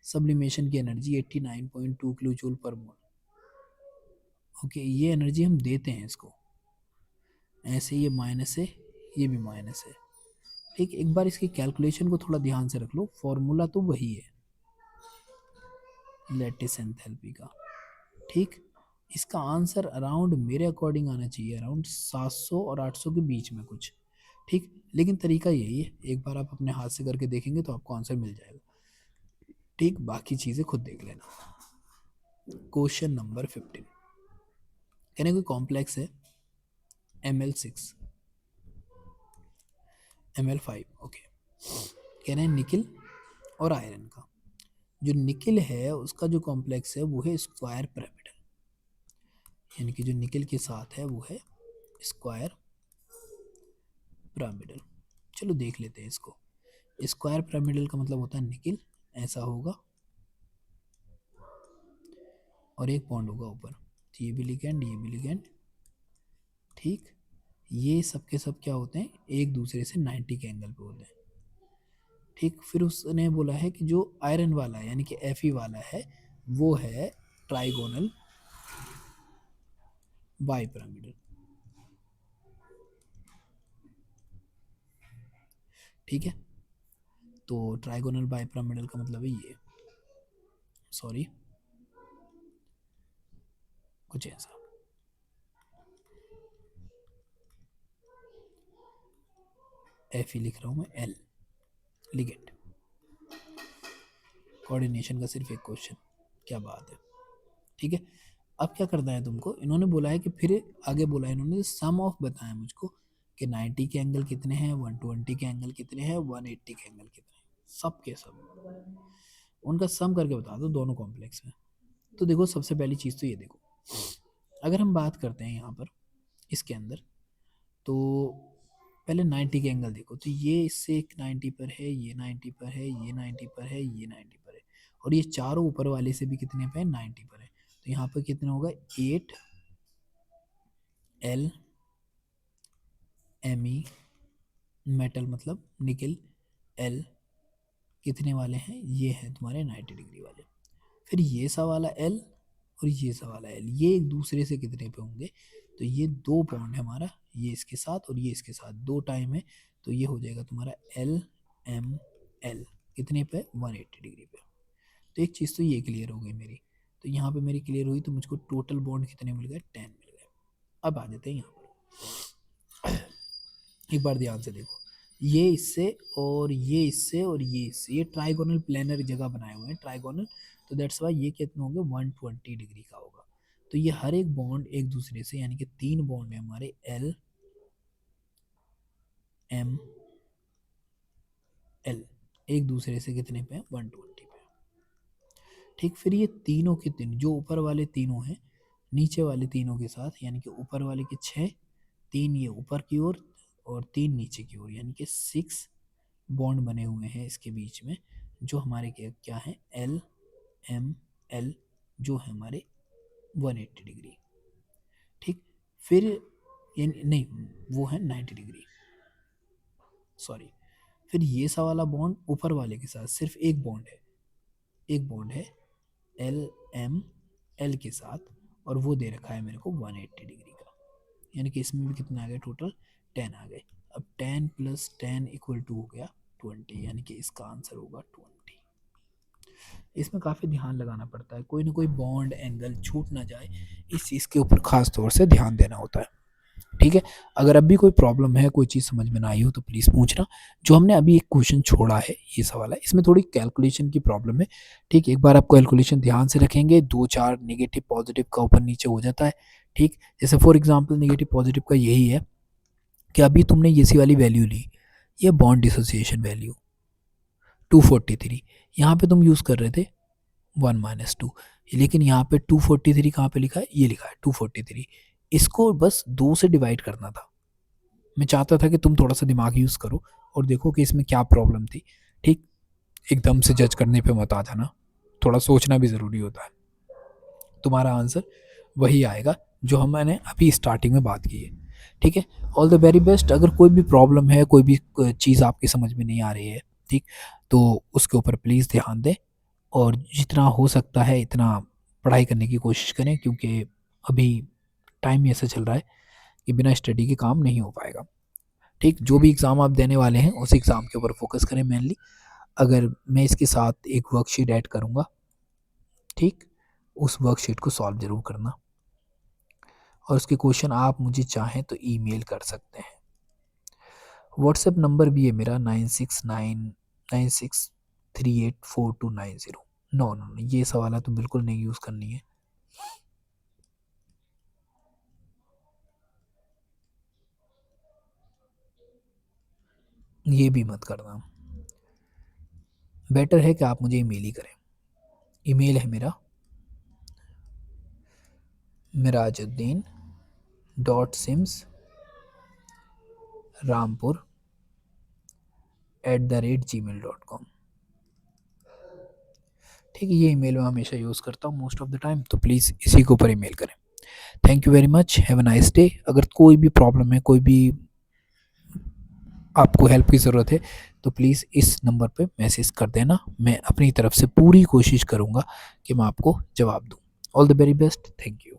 Speaker 1: सब्लिमेशन की एनर्जी 89.2 किलो जूल पर मोल। ओके, ये एनर्जी हम देते हैं इसको, ऐसे ये माइनस है, ये भी माइनस है। ठीक, एक बार इसकी कैलकुलेशन को थोड़ा ध्यान से रख लो, फॉर्मूला तो वही है लैटिस एंथैल्पी का। ठीक, इसका आंसर अराउंड मेरे अकॉर्डिंग आना चाहिए अराउंड 700 और 800 के बीच में कुछ। ठीक, लेकिन तरीका यही है, एक बार आप अपने हाथ से करके देखेंगे तो आपको आंसर मिल जाएगा। ठीक, बाकी चीज़ें खुद देख लेना। क्वेश्चन नंबर 15, कहने कोई कॉम्प्लेक्स है Ml6 Ml5। ओके, कहना है निकिल और आयरन का। जो निकिल है उसका जो कॉम्प्लेक्स है वो है स्क्वायर पिरामिडल, यानी कि जो निकिल के साथ है वो है स्क्वायर पिरामिडल। चलो देख लेते हैं इसको। स्क्वायर पिरामिडल का मतलब होता है निकिल ऐसा होगा और एक बॉन्ड होगा ऊपर, तो ये भी लिगेंड, ये भी लिगेंड। ठीक, ये सब के सब क्या होते हैं, एक दूसरे से 90 के एंगल पे होते हैं। ठीक, फिर उसने बोला है कि जो आयरन वाला है यानी कि Fe वाला है वो है ट्राइगोनल बाई पिरामिडल। ठीक है, तो ट्राइगोनल बाई पिरामिडल का मतलब है ये, सॉरी कुछ ऐसा, Fe लिख रहा हूँ मैं, L लिगेंड। कोऑर्डिनेशन का सिर्फ एक क्वेश्चन, क्या बात है। ठीक है, अब क्या करना है तुमको, इन्होंने बोला है कि फिर आगे बोला है इन्होंने सम ऑफ बताया मुझको कि 90 के एंगल कितने हैं, 120 के एंगल कितने हैं, 180 के एंगल कितने हैं, सब के सब उनका सम करके बता दो दोनों कॉम्प्लेक्स में। तो देखो सबसे पहली चीज़ तो ये देखो, अगर हम बात करते हैं यहाँ पर इसके अंदर, तो पहले 90 के एंगल देखो, तो ये इससे एक 90 पर है, ये 90 पर है, ये 90 पर है, ये 90 पर है, और ये चारों ऊपर वाले से भी कितने पे है, 90 पर है। तो यहाँ पर कितना होगा, 8 L Me मेटल मतलब निकल L कितने वाले हैं, ये हैं तुम्हारे 90 डिग्री वाले। फिर ये सा वाला L और ये सा वाला L, ये एक दूसरे से कितने पे होंगे, तो ये दो बॉन्ड है हमारा, ये इसके साथ और ये इसके साथ दो टाइम है, तो ये हो जाएगा तुम्हारा LML कितने पे, 180 डिग्री पे। तो एक चीज़ तो ये क्लियर हो गई मेरी, तो यहाँ पे मेरी क्लियर हुई, तो मुझको टोटल बॉन्ड कितने मिल गए, 10 मिल गए। अब आ जाते हैं यहाँ पर, एक बार ध्यान से देखो, ये इससे और ये इससे और ये इससे, ये ट्राइगोनल प्लेनर जगह बनाए हुए हैं ट्राइगोनल, तो दैट्स वाई ये कितने होंगे, 120 डिग्री का होगा। तो ये हर एक बॉन्ड एक दूसरे से, यानी कि 3 बॉन्ड है हमारे L M L, एक दूसरे से कितने पे, 120 पे। ठीक, फिर ये तीनों के तीन जो ऊपर वाले तीनों हैं नीचे वाले तीनों के साथ, यानी कि ऊपर वाले के 6, 3 ये ऊपर की ओर और 3 नीचे की ओर, यानी कि 6 बॉन्ड बने हुए हैं इसके बीच में, जो हमारे क्या है, L M L, जो है हमारे 180 डिग्री। ठीक, फिर ये नहीं, वो है 90 डिग्री, सॉरी। फिर ये सा वाला बॉन्ड ऊपर वाले के साथ सिर्फ एक बॉन्ड है, एक बॉन्ड है L M L के साथ, और वो दे रखा है मेरे को 180 डिग्री का, यानी कि इसमें भी कितना आ गया, टोटल 10 आ गए। अब 10 + 10 = हो गया 20, यानी कि इसका आंसर होगा 20। इसमें काफ़ी ध्यान लगाना पड़ता है, कोई ना कोई बॉन्ड एंगल छूट ना जाए, इस चीज़ के ऊपर खास तौर से ध्यान देना होता है। ठीक है, अगर अभी कोई प्रॉब्लम है, कोई चीज़ समझ में ना आई हो तो प्लीज़ पूछना। जो हमने अभी एक क्वेश्चन छोड़ा है ये सवाल है, इसमें थोड़ी कैलकुलेशन की प्रॉब्लम है। ठीक, एक बार आप कैलकुलेशन ध्यान से रखेंगे, 2-4 नेगेटिव पॉजिटिव का ऊपर नीचे हो जाता है। ठीक, जैसे फॉर एग्जांपल नेगेटिव पॉजिटिव का यही है कि अभी तुमने ये सी वाली वैल्यू ली, ये बॉन्ड डिसोसिएशन वैल्यू 243, यहाँ पे तुम यूज़ कर रहे थे 1 - 2, लेकिन यहाँ पे 243 कहाँ पे लिखा है, ये लिखा है 243, इसको बस 2 से डिवाइड करना था। मैं चाहता था कि तुम थोड़ा सा दिमाग यूज़ करो और देखो कि इसमें क्या प्रॉब्लम थी। ठीक, एकदम से जज करने पे मत आ जाना, थोड़ा सोचना भी ज़रूरी होता है। तुम्हारा आंसर वही आएगा जो मैंने अभी स्टार्टिंग में बात की है। ठीक है, ऑल द वेरी बेस्ट। अगर कोई भी प्रॉब्लम है, कोई भी चीज़ आपकी समझ में नहीं आ रही है, ठीक। तो उसके ऊपर प्लीज़ ध्यान दें और जितना हो सकता है इतना पढ़ाई करने की कोशिश करें, क्योंकि अभी टाइम ही ऐसा चल रहा है कि बिना स्टडी के काम नहीं हो पाएगा। ठीक, जो भी एग्ज़ाम आप देने वाले हैं उस एग्ज़ाम के ऊपर फोकस करें मेनली। अगर मैं इसके साथ एक वर्कशीट ऐड करूँगा, ठीक, उस वर्कशीट को सॉल्व ज़रूर करना और उसके क्वेश्चन आप मुझे चाहें तो ईमेल कर सकते हैं। व्हाट्सएप नंबर भी है मेरा 9699638429 नो नो नो, ये सवाल तो बिल्कुल नहीं यूज़ करनी है। ये भी मत करना। बेटर है कि आप मुझे ईमेल ही करें। ईमेल है मेरा mirajuddin.sims@gmail.com। ठीक है, ये ईमेल मैं हमेशा यूज़ करता हूँ मोस्ट ऑफ द टाइम, तो प्लीज़ इसी के ऊपर ईमेल करें। Thank you very much, have a nice day. अगर कोई भी प्रॉब्लम है, कोई भी आपको हेल्प की ज़रूरत है, तो प्लीज़ इस नंबर पे मैसेज कर देना। मैं अपनी तरफ से पूरी कोशिश करूँगा कि मैं आपको जवाब दूँ। All the very best, thank you.